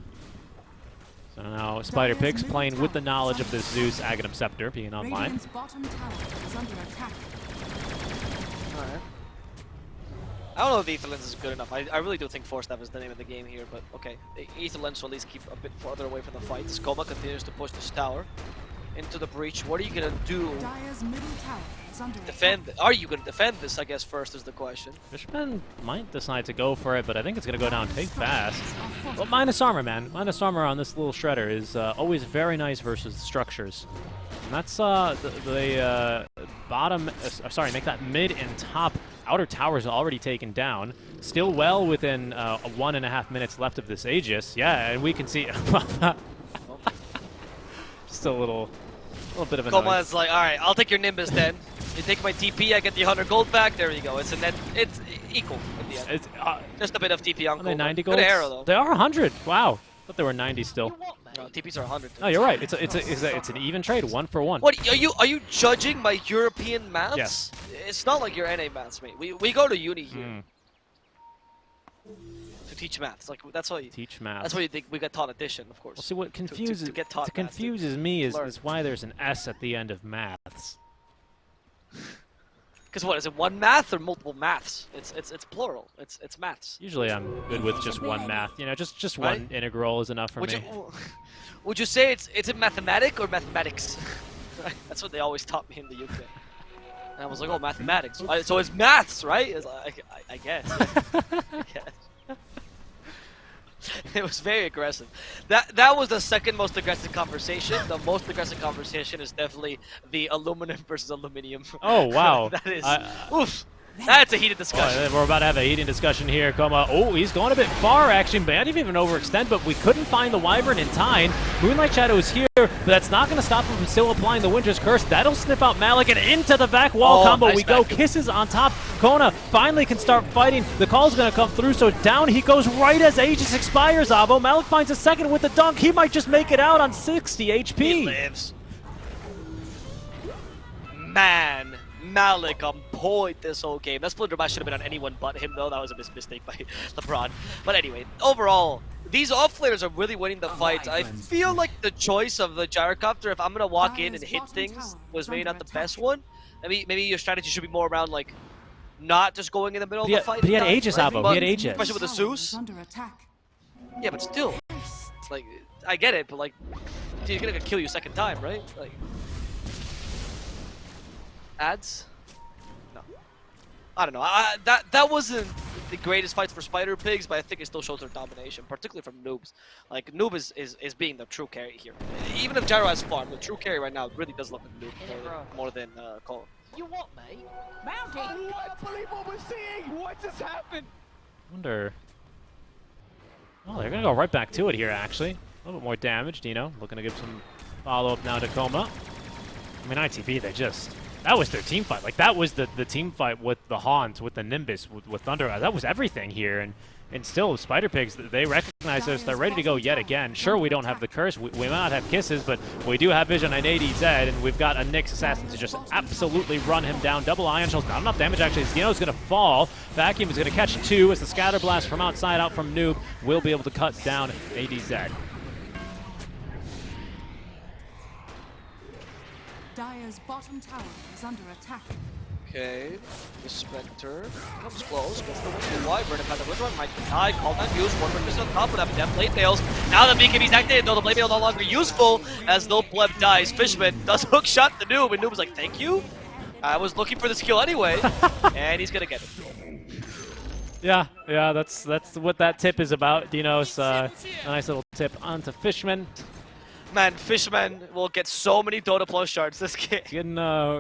So now Spider Pigs playing with the knowledge of this Zeus Aghanim Scepter being online. Radiant's bottom tower is under attack. Alright. I don't know if Aether Lens is good enough. I really do think Force Staff is the name of the game here, but okay. Aether Lens will at least keep a bit further away from the fight. Skoma continues to push this tower into the breach. What are you gonna do? Dire's middle tower is under Defend? Are you gonna defend this? I guess first is the question. Fishman might decide to go for it, but I think it's going to go down big fast. Well, minus armor, man. Minus armor on this little shredder is always very nice versus the structures. And that's the bottom, sorry, make that mid and top outer towers already taken down. Still well within 1.5 minutes left of this Aegis. Yeah, and we can see just a little bit of a Koma is like, alright, I'll take your Nimbus then. You take my TP, I get the 100 gold back. There you go. It's equal in the end. It's, Just a bit of TP on are they Koma. 90 Good gold? arrow though. They are 100. Wow. Thought they were 90 still. No, TPs are 100. No, you're right. It's an even trade, 1 for 1. What are you judging my European maths? Yes. It's not like your NA maths, mate. We go to uni here to teach maths. Like that's why you Teach math. That's why you think we got taught addition, of course. Well, see, what confuses to get taught math, confuses me is learn. why there's an S at the end of maths. Because what is it? One math or multiple maths? It's plural. It's maths. Usually I'm good with just one math. You know, just Right? one integral is enough for Would me. you would you say it's a mathematic or mathematics? That's what they always taught me in the UK. And I was like, oh, mathematics. So it's maths, right? It's like, I guess. I guess. It was very aggressive. That was the second most aggressive conversation. The most aggressive conversation is definitely the aluminum versus aluminium. Oh, wow. That is, oof. That's a heated discussion. We're about to have a heating discussion here. Coma. Oh, he's going a bit far, actually. Man, didn't even overextend, but we couldn't find the Wyvern in time. Moonlight Shadow is here, but that's not going to stop him from still applying the Winter's Curse. That'll sniff out Malik and into the back wall combo. Nice we go. back. Kisses on top. Kona finally can start fighting. The call's going to come through, so down he goes right as Aegis expires, Avo. Malik finds a second with the dunk. He might just make it out on 60 HP. He lives. Man. Malik on point this whole game. That splinter match should have been on anyone but him, though. That was a mistake by LeBron. But anyway, overall, these off-laners are really winning the fights. I feel like the choice of the gyrocopter, if I'm going to walk in and hit things, was maybe not the best one. Maybe your strategy should be more around, like, not just going in the middle of the fight. But he had Aegis, Avo. He had Aegis. Especially with the Zeus. Under attack. Yeah, but still. Like, I get it, but, like, he's going to kill you second time, right? Like... Ads? No. I don't know. That wasn't the greatest fights for Spider Pigs, but I think it still shows their domination, particularly from Noobs. Like, Noob is being the true carry here. Even if Gyro has farm, the true carry right now really does look like Noob more than Colin. You what, mate? Mounty! Oh, I can't believe what we're seeing! What just happened? Wonder. Oh, they're gonna go right back to it here. Actually, a little bit more damage. Dino looking to give some follow-up now to Coma. I mean, ITB, they just. That was their team fight. Like, that was the team fight with the Haunt, with the Nimbus, with Thunder. That was everything here. And still, Spider Pigs, they recognize us. They're ready to go yet again. Sure, we don't have the curse. We might not have kisses, but we do have vision on ADZ, and we've got a Nyx Assassin to just absolutely run him down. Double Ion Shells, not enough damage, actually. Dino's going to fall. Vacuum is going to catch two as the Scatter Blast from outside out from Noob will be able to cut down ADZ. Dire's bottom tower is under attack. Okay, the Spectre comes close, gets the Winter Wyvern. In fact, the Winter Wyvern might die, call that use, one is on top of that, Death Blade fails. Now the BKB's activated, though the Blade Mail no longer useful, as no Pleb dies. Fishman does hook shot the Noob, and Noob's like, thank you? I was looking for this kill anyway, and he's gonna get it. Yeah, that's what that tip is about. Dino's a nice little tip onto Fishman. Man, Fishman will get so many Dota Plus shards this game. Getting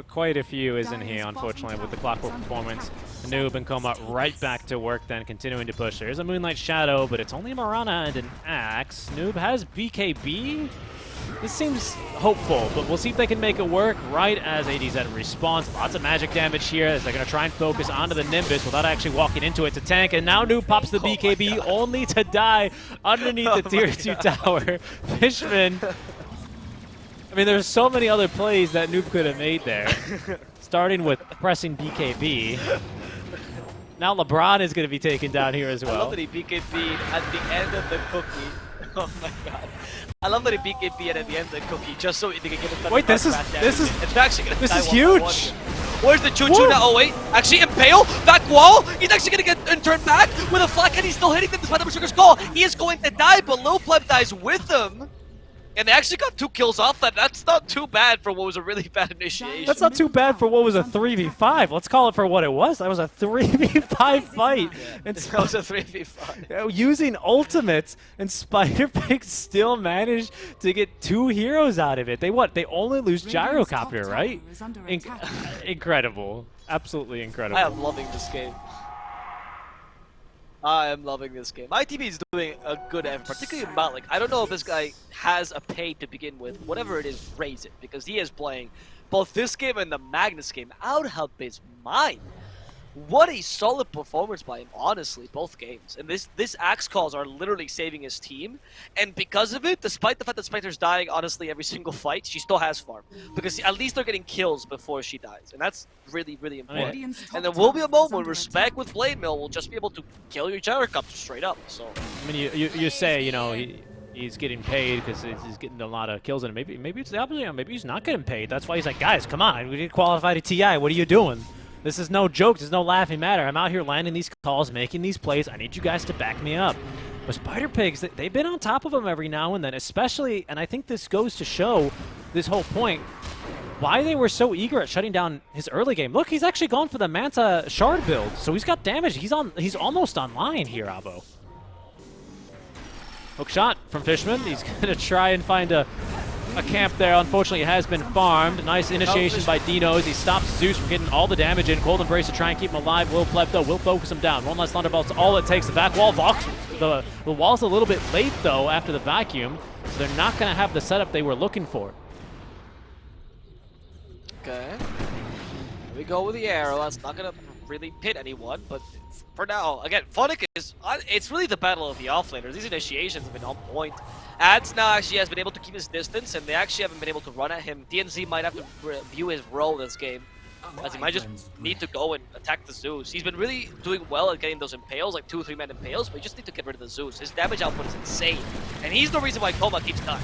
quite a few, isn't he, unfortunately, with the Clockwork performance. Noob and Coma right back to work then, continuing to push. There's a Moonlight Shadow, but it's only a Marana and an Axe. Noob has BKB. This seems hopeful, but we'll see if they can make it work right as ADZ responds. Lots of magic damage here as they're going to try and focus onto the Nimbus without actually walking into it to tank. And now Noob pops the BKB only to die underneath the tier 2 tower. Fishman. I mean, there's so many other plays that Noob could have made there. Starting with pressing BKB. Now LeBron is going to be taken down here as well. I love that he BKB'd at the end of the cookie. Oh my god. I love that he BKB'd at the end of the cookie just so he can get it. Wait, this is it's huge. Where's the choo-choo now? Oh wait, actually Impale, back wall. He's actually gonna get and turn back with a flat, and he's still hitting them despite the Berserker's Call. He is going to die, but Lil Pleb dies with him. And they actually got 2 kills off that. That's not too bad for what was a really bad initiation. That's not too bad for what was a 3v5. Let's call it for what it was. That was a 3v5 fight. Yeah, And that was a 3v5. using ultimates, and Spider Pig still managed to get 2 heroes out of it. They only lose Radiant's top Gyrocopter, tower right? is under attack. Incredible. Absolutely incredible. I am loving this game. I am loving this game. ITB is doing a good effort, particularly Malik. I don't know if this guy has a pay to begin with. Whatever it is, raise it, because he is playing both this game and the Magnus game out of his mind. What a solid performance by him, honestly, both games. And this axe calls are literally saving his team. And because of it, despite the fact that Spectre's dying, honestly, every single fight, she still has farm. Because at least they're getting kills before she dies. And that's really, really important. Radiant's top And there will be a tower is moment when under Respect attack. with Blade Mill will just be able to kill your Gyrocopter straight up. So I mean, you say, you know, he's getting paid because he's getting a lot of kills, and maybe it's the opposite. Maybe he's not getting paid. That's why he's like, guys, come on, we need to qualify to TI. What are you doing? This is no joke. There's no laughing matter. I'm out here landing these calls, making these plays. I need you guys to back me up. But Spider Pigs, they've been on top of him every now and then, especially, and I think this goes to show this whole point, why they were so eager at shutting down his early game. Look, he's actually gone for the Manta Shard build, so he's got damage. He's almost online here, Avo. Hook shot from Fishman. He's going to try and find a camp there. Unfortunately, it has been farmed. Nice initiation by Dinos. He stops Zeus from getting all the damage in. Cold Embrace to try and keep him alive. Will Pleb, though, will focus him down. One less Thunderbolt's all it takes. The back wall. Vox, the wall's a little bit late, though, after the vacuum, so they're not going to have the setup they were looking for. Okay. Here we go with the arrow. That's not going to really pit anyone, but for now, again, Phonic is, it's really the battle of the offlaners. These initiations have been on point. Ads now actually has been able to keep his distance, and they actually haven't been able to run at him. DNZ might have to review his role this game, as he might just need to go and attack the Zeus. He's been really doing well at getting those impales, like 2 or 3 man impales, but you just need to get rid of the Zeus. His damage output is insane, and he's the reason why Koma keeps dying.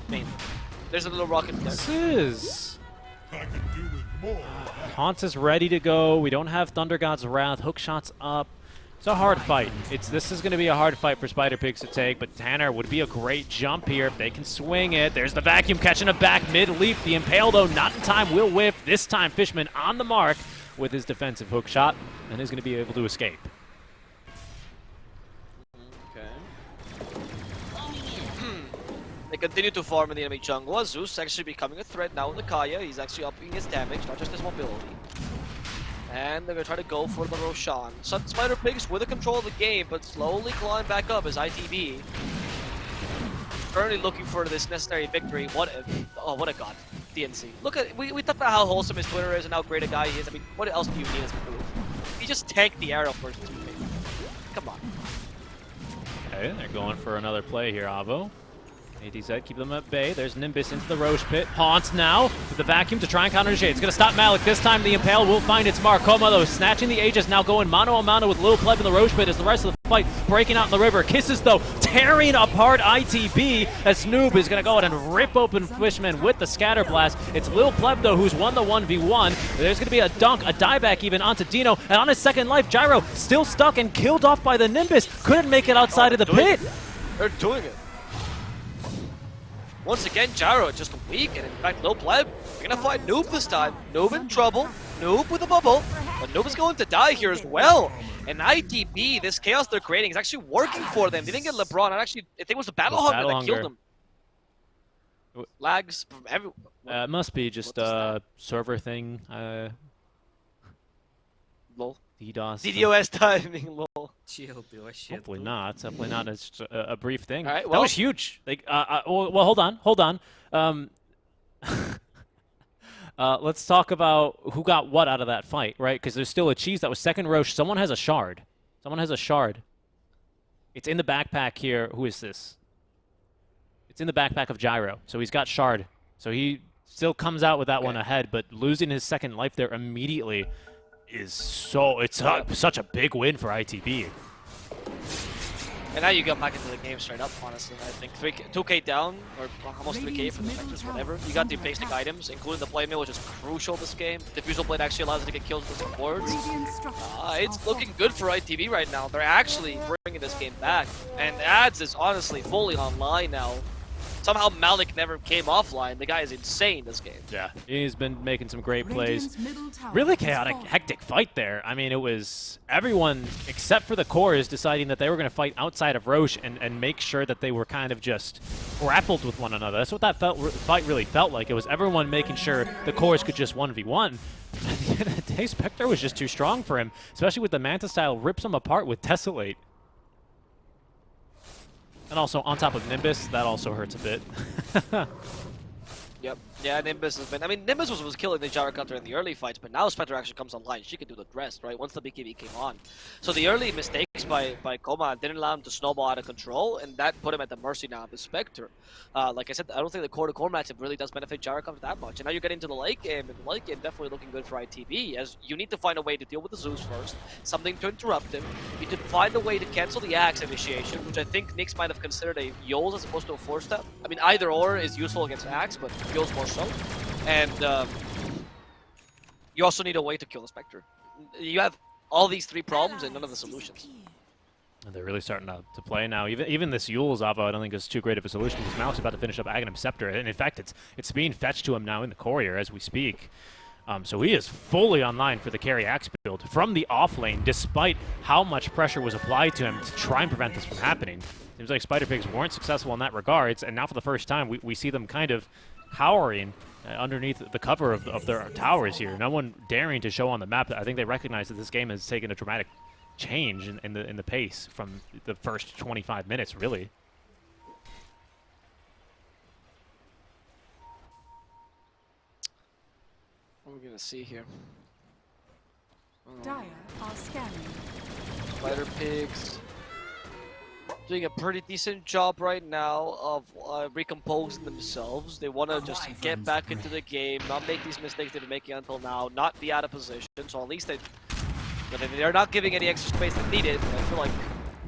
I mean, there's a little rocket there. This is... Haunt is ready to go. We don't have Thunder God's Wrath. Hookshot's up. It's a hard fight. This is going to be a hard fight for Spider Pigs to take, but Tanner would be a great jump here if they can swing it. There's the vacuum catching a back mid-leap. The Impale, though, not in time, will whiff. This time, Fishman on the mark with his defensive hook shot, and is going to be able to escape. They continue to farm in the enemy jungle. Zeus actually becoming a threat now in the Kaya. He's actually upping his damage, not just his mobility. And they're going to try to go for the Roshan. Spider Pigs with the control of the game, but slowly climb back up as ITB. Currently looking for this necessary victory. What a god. DNC. Look at, we talked about how wholesome his Twitter is and how great a guy he is. I mean, what else do you need as proof? He just tanked the arrow for his teammate. Come on. Okay, they're going for another play here, Avo. ADZ, keep them at bay. There's Nimbus into the Roche pit. Haunts now with the vacuum to try and counter the Shade. It's going to stop Malik. This time the Impale will find its mark. Koma, though, snatching the Aegis, now going mano-a-mano with Lil Pleb in the Roche pit as the rest of the fight breaking out in the river. Kisses, though, tearing apart ITB as Snoob is going to go ahead and rip open Fishman with the Scatter Blast. It's Lil Pleb, though, who's won the 1v1. There's going to be a dunk, a dieback even onto Dino. And on his second life, Gyro still stuck and killed off by the Nimbus. Couldn't make it outside of the pit. They're doing it. Once again, Gyro just weak, and in fact, Lil Pleb, we're gonna find Noob this time. Noob in trouble, Noob with a bubble, but Noob is going to die here as well. And ITB, this chaos they're creating is actually working for them. They didn't get LeBron, and actually, I think it was the Battle Hunger that killed them. Lags from everywhere. It must be just a server thing. Lol. DDoS. DDoS timing, lol. Hopefully not. Definitely not. It's just a brief thing. All right, that was huge. Like, well, hold on. Let's talk about who got what out of that fight, right? Because there's still a cheese that was second Roche. Someone has a shard. It's in the backpack here. Who is this? It's in the backpack of Gyro. So he's got shard. So he still comes out with that one ahead, but losing his second life there immediately is such a big win for ITB. And now you get back into the game straight up, honestly. I think 2k down, or almost 3k for the Vectors, whatever. You got the basic items, including the blade mill, which is crucial this game. Diffusal blade actually allows you to get kills with some boards. It's looking good for ITV right now. They're actually bringing this game back. And Ads is honestly fully online now. Somehow Malik never came offline. The guy is insane this game. Yeah, he's been making some great plays. Really chaotic, hectic fight there. I mean, it was everyone except for the cores deciding that they were going to fight outside of Roche and make sure that they were kind of just grappled with one another. That's what that fight really felt like. It was everyone making sure the cores could just 1v1. At the end of the day, Spectre was just too strong for him, especially with the Manta style, rips him apart with Tessellate. And also, on top of Nimbus, that also hurts a bit. Yep. Yeah, Nimbus has been... I mean, Nimbus was killing the Gyro counter in the early fights, but now Spectre actually comes online. She can do the rest, right? Once the BKB came on. So the early mistakes by Koma didn't allow him to snowball out of control, and that put him at the mercy now of the Spectre. Like I said, I don't think the core-to-core matchup really does benefit Gyro counter that much. And now you're getting to the late game, and the late game definitely looking good for ITB, as you need to find a way to deal with the Zeus first, something to interrupt him. You need to find a way to cancel the Axe initiation, which I think Nyx might have considered a Yols as opposed to a 4-step. I mean, either or is useful against Axe, but Yols more so. And You also need a way to kill the Spectre. You have all these 3 problems and none of the solutions. And they're really starting to play now. Even this Yule's Avo, I don't think is too great of a solution because Mal's about to finish up Aghanim Scepter, and in fact, it's being fetched to him now in the courier as we speak. So he is fully online for the carry axe build from the off lane, despite how much pressure was applied to him to try and prevent this from happening. Seems like Spider Pigs weren't successful in that regards, and now for the first time, we see them kind of cowering underneath the cover of their towers here. No one daring to show on the map. I think they recognize that this game has taken a dramatic change in the pace from the first 25 minutes, really. What are we gonna see here? Dire are scanning. Spider Pigs doing a pretty decent job right now of recomposing themselves. They want to just get back into the game, not make these mistakes they've been making until now, not be out of position. So at least they're not giving any extra space that needed. I feel like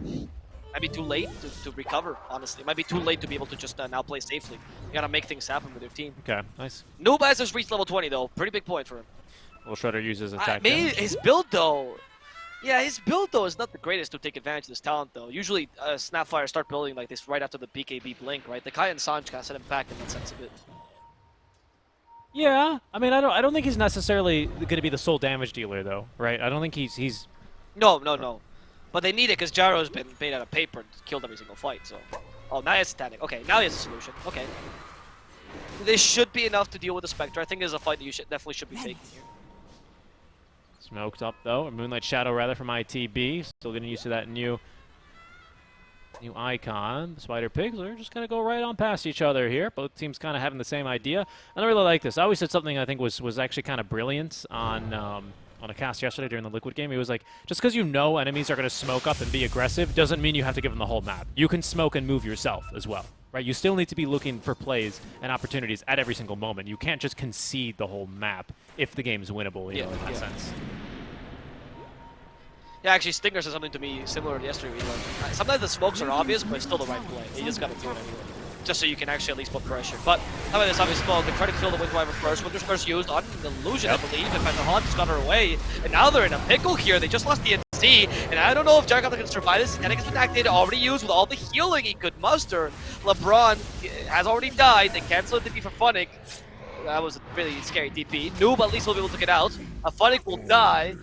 it might be too late to recover, honestly. It might be too late to be able to just now play safely. You gotta make things happen with your team. Okay, nice. Noob has just reached level 20 though. Pretty big point for him. Will Shredder uses attack. His build though. Yeah, his build though is not the greatest to take advantage of this talent though. Usually Snapfire start building like this right after the BKB blink, right? The Kai and Sanj kind of set him back in that sense a bit. Yeah, I mean, I don't think he's necessarily going to be the sole damage dealer though, right? I don't think he's. No. But they need it because Jaro's been made out of paper and killed every single fight. So, oh, now he has Satanic. Okay, now he has a solution. Okay, this should be enough to deal with the Spectre. I think there's a fight that you definitely should be taking here. Smoked up though, or Moonlight Shadow rather from ITB. Still getting used to that new icon. The Spider Pigs are just gonna go right on past each other here. Both teams kind of having the same idea. And I really like this. I always said something I think was actually kind of brilliant on a cast yesterday during the Liquid game. He was like, just because you know enemies are gonna smoke up and be aggressive doesn't mean you have to give them the whole map. You can smoke and move yourself as well. Right, you still need to be looking for plays and opportunities at every single moment. You can't just concede the whole map if the game's winnable, you know, in that sense. Yeah, actually, Stinger said something to me similar to yesterday. Like, sometimes the smokes are obvious, but it's still the right play. You just gotta do it anyway, just so you can actually at least put pressure. But how about this obvious smoke? They try to kill the Windwiver first. Winter's Curse used on the Illusion, I believe, and the Haunt just got her away. And now they're in a pickle here. They just lost the NC, and I don't know if Jericho can survive this. Satanic has been activated, already used with all the healing he could muster. LeBron has already died. They canceled the DP for Funnick. That was a really scary DP. Noob at least will be able to get out. A Funnick will die.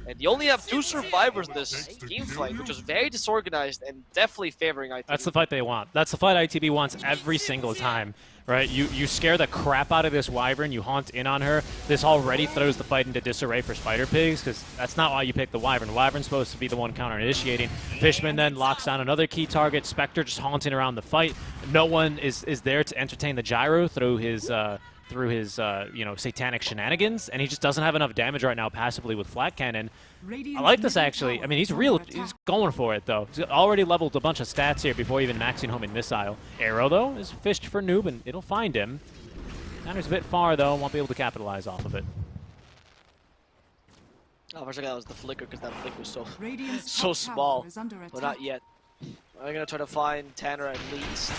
And you only have 2 survivors in this team fight, which was very disorganized and definitely favoring ITB. That's the fight they want. That's the fight ITB wants every single time, right? You scare the crap out of this Wyvern, you haunt in on her. This already throws the fight into disarray for Spider Pigs, because that's not why you pick the Wyvern. Wyvern's supposed to be the one counter-initiating. Fishman then locks down another key target. Spectre just haunting around the fight. No one is there to entertain the Gyro through his you know, satanic shenanigans, and he just doesn't have enough damage right now passively with Flat Cannon. I like this actually. I mean, he's going for it though. He's already leveled a bunch of stats here before even maxing home in Missile. Arrow though is fished for Noob, and it'll find him. Canner's a bit far though, won't be able to capitalize off of it. Oh, first that was the flicker because that flick was so small, but not yet. I'm gonna try to find Tanner at least.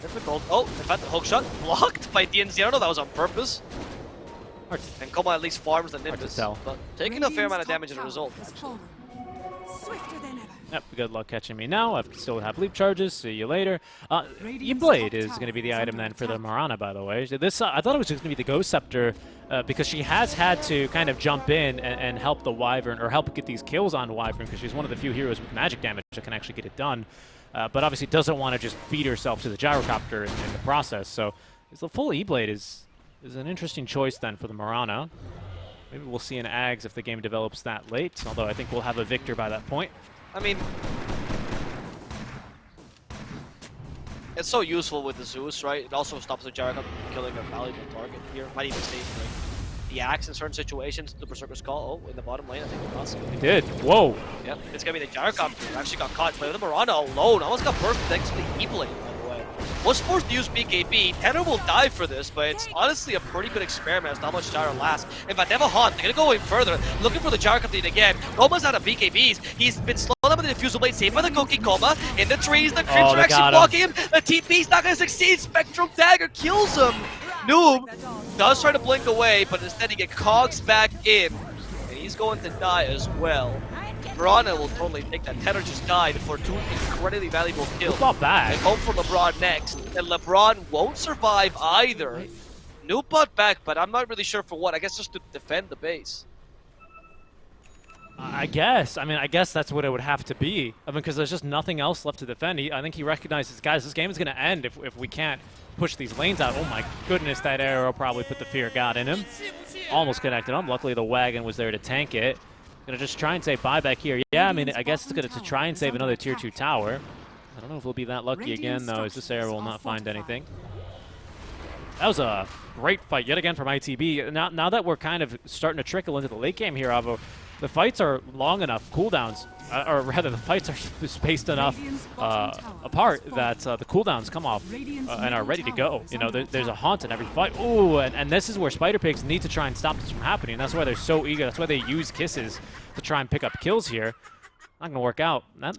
Difficult. Oh, in fact, the hook shot blocked by DNZ. I don't know if that was on purpose. And Koma at least farms the Nimbus, but taking a fair amount of damage as a result. Yep, good luck catching me now. I still have leap charges. See you later. E-Blade is going to be the item then for the Marana, by the way. This I thought it was just going to be the Ghost Scepter because she has had to kind of jump in and help the Wyvern, or help get these kills on Wyvern, because she's one of the few heroes with magic damage that can actually get it done. But obviously doesn't want to just feed herself to the Gyrocopter in the process. So the full E-Blade is an interesting choice then for the Marana. Maybe we'll see an Ags if the game develops that late, although I think we'll have a Victor by that point. I mean, it's so useful with the Zeus, right? It also stops the Gyrocopter from killing a valuable target here. Might even save the Axe in certain situations. The Berserker's Call, in the bottom lane, I think it was. He did. Whoa. Yep, it's going to be the Gyrocopter who actually got caught. But the Marana alone almost got burst thanks to the E-Blade, by the way. Was forced to use BKB. Tanner will die for this, but it's honestly a pretty good experiment as to how much Gyro lasts. In fact, they have a Haunt. They're going to go in further, looking for the Gyrocopter again. Koma's out of BKBs. He's been slowed up with the Diffusal Blade, saved by the Koki Koma. In the trees, the Crimps are actually blocking him. The TP's not going to succeed. Spectral Dagger kills him. Noob does try to blink away, but instead he gets cogs back in, and he's going to die as well. Verona will totally take that. Tenor just died for 2 incredibly valuable kills. Not bad. And hope for LeBron next, and LeBron won't survive either. Noob bought back, but I'm not really sure for what. I guess just to defend the base. I guess. I mean, I guess that's what it would have to be. I mean, because there's just nothing else left to defend. I think he recognizes, guys, this game is going to end if we can't push these lanes out. Oh my goodness, that arrow probably put the fear of God in him. Almost connected him. Luckily, the wagon was there to tank it. Gonna just try and save buyback here. Yeah, I mean, I guess it's gonna to try and save another tier 2 tower. I don't know if we'll be that lucky again, though, as this arrow will not find anything. That was a great fight yet again from ITB. Now that we're kind of starting to trickle into the late game here, Avo, the fights are long enough, cooldowns, or rather the fights are spaced enough apart that the cooldowns come off and are ready to go. You know, there's a haunt in every fight. Ooh, and this is where Spider Pigs need to try and stop this from happening. That's why they're so eager. That's why they use kisses to try and pick up kills here. Not going to work out. That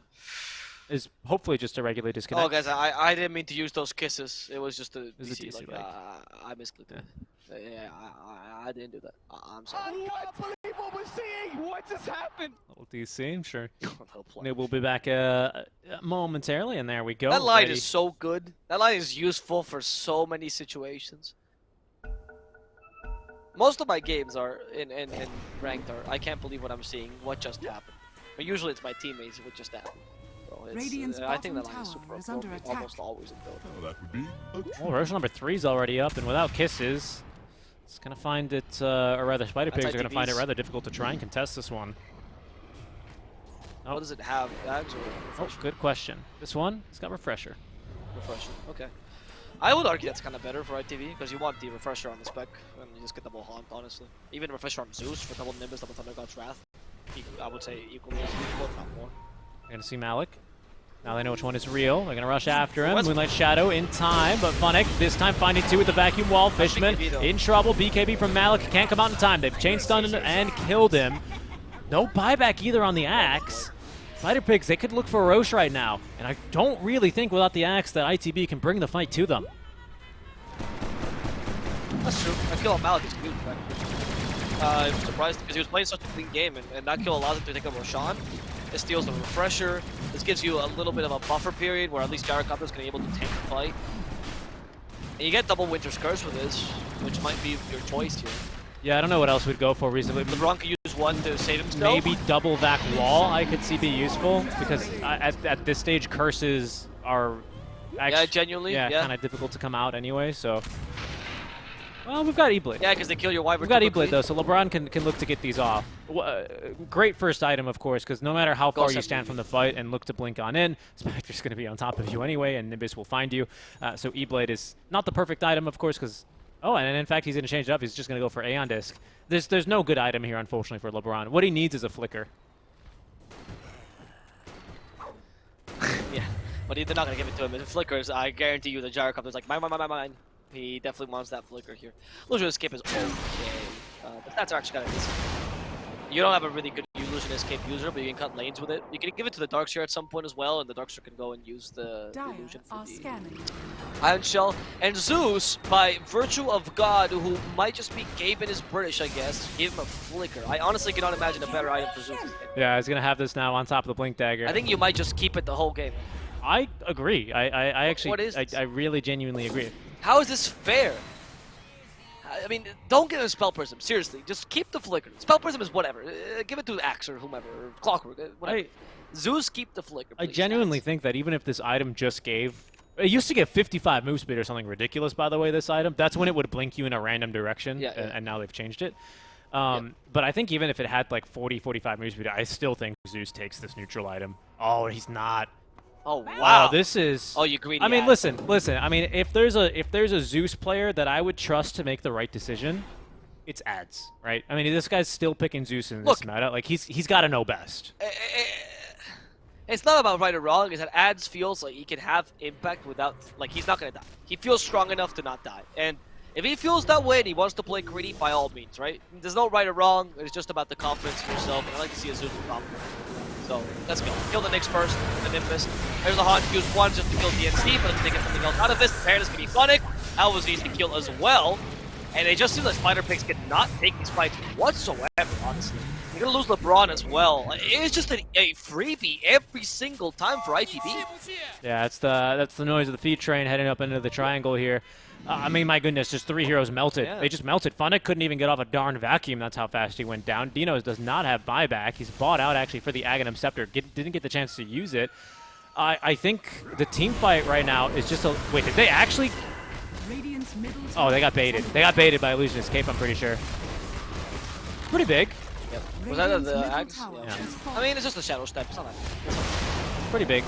is hopefully just a regular disconnect. Oh, guys, I didn't mean to use those kisses. It was just a DC. Like, I misclicked it. Yeah, I didn't do that. I'm sorry. Unbelievable, we're seeing! What just happened? Little DC, sure. Maybe We'll be back momentarily, and there we go. that line ready. is so good. That line is useful for so many situations. Most of my games are in ranked are I can't believe what I'm seeing. What just happened? But usually it's my teammates. What just happened? So it's, I think that line is super appropriate, almost always in build. Oh, that would be. Well, version number 3 is already up, and without kisses, it's going to find it, or rather, Spider Pigs are going to find it rather difficult to try and contest this one. Oh. What does it have? Bags or Oh, good question. This one, it's got Refresher. Refresher. Okay. I would argue that's kind of better for ITV because you want the Refresher on the spec, and you just get double Haunt, honestly. Even Refresher on Zeus for double Nimbus, double Thunder God's Wrath. I would say equally as useful, if not more. We're going to see Malik. Now they know which one is real. They're going to rush after him. Moonlight Shadow in time, but Funnick this time finding 2 with the vacuum wall. Fishman in trouble. BKB from Malik can't come out in time. They've chain stunned him and killed him. No buyback either on the Axe. Spider Pigs, they could look for Roche right now. And I don't really think without the Axe that ITB can bring the fight to them. That's true. That kill on Malik is huge, right? I'm surprised because he was playing such a clean game, and that kill allows him to take out Roshan. It steals the Refresher. This gives you a little bit of a buffer period where at least Gyrocopter's going to be able to tank the fight. And you get double Winter's Curse with this, which might be your choice here. Yeah, I don't know what else we'd go for reasonably. LeBron could use one to save himself. Maybe double Vac Wall I could see be useful, because at this stage, curses are actually, genuinely, kind of difficult to come out anyway, so... Well, we've got E-Blade. Yeah, because they kill your Wyvern. We've got E-Blade, though, so LeBron can look to get these off. Great first item, of course, because no matter how far you stand from the fight and look to blink on in, Spectre's going to be on top of you anyway, and Nimbus will find you. So E-Blade is not the perfect item, of course, because... Oh, and in fact, he's going to change it up. He's just going to go for Aeon Disc. There's no good item here, unfortunately, for LeBron. What he needs is a Flicker. Yeah, but they're not going to give it to him. If it flickers, I guarantee you the Gyrocopter's like, mine. He definitely wants that Flicker here. Illusion Escape is okay. The stats are actually kind of decent. You don't have a really good Illusion Escape user, but you can cut lanes with it. You can give it to the Darkseer at some point as well, and the Darkseer can go and use the Illusion for the Iron Shell. And Zeus, by virtue of God, who might just be Gaben is British, I guess, gave him a Flicker. I honestly cannot imagine a better item for Zeus. Yeah, he's going to have this now on top of the Blink Dagger. I think you might just keep it the whole game. I agree. I actually, what is this? I really genuinely agree. How is this fair? I mean, don't give him Spell Prism. Seriously, just keep the Flicker. Spell Prism is whatever. Give it to Axe or whomever, or Clockwork, whatever. Zeus, keep the Flicker, please. I genuinely think that even if this item just gave... It used to give 55 move speed or something ridiculous, by the way, this item. That's when it would blink you in a random direction, and now they've changed it. But I think even if it had like 40, 45 move speed, I still think Zeus takes this neutral item. Oh, he's not. Oh wow! This is. Oh, you greedy. I mean, ass. listen. I mean, if there's a Zeus player that I would trust to make the right decision, it's Ads, right? I mean, this guy's still picking Zeus in this meta. Like he's got to know best. It's not about right or wrong. It's that Ads feels like he can have impact without, like, he's not gonna die. He feels strong enough to not die, and if he feels that way and he wants to play greedy, by all means, right? There's no right or wrong. It's just about the confidence in yourself, and I like to see a Zeus problem. So, let's go. Kill the Nyx first, the Nimbus. There's a Haunt. Use one just to kill DNC, but if they get something else out of this, Paradise can be Sonic. That was easy to kill as well. And it just seems like Spider Pigs cannot take these fights whatsoever, honestly. You're going to lose LeBron as well. It's just a freebie every single time for ITB. Yeah, that's the noise of the feed train heading up into the triangle here. I mean, my goodness, just 3 heroes melted. Yeah. They just melted. Funnick couldn't even get off a darn vacuum. That's how fast he went down. Dinos does not have buyback. He's bought out, actually, for the Aghanim Scepter. Didn't get the chance to use it. I think the team fight right now is just a... Wait, did they actually... Oh, they got baited. They got baited by Illusionist Cape, I'm pretty sure. Pretty big. Yep. Was that the Axe? Yeah. I mean, it's just a Shadow Step. It's not that. Pretty big.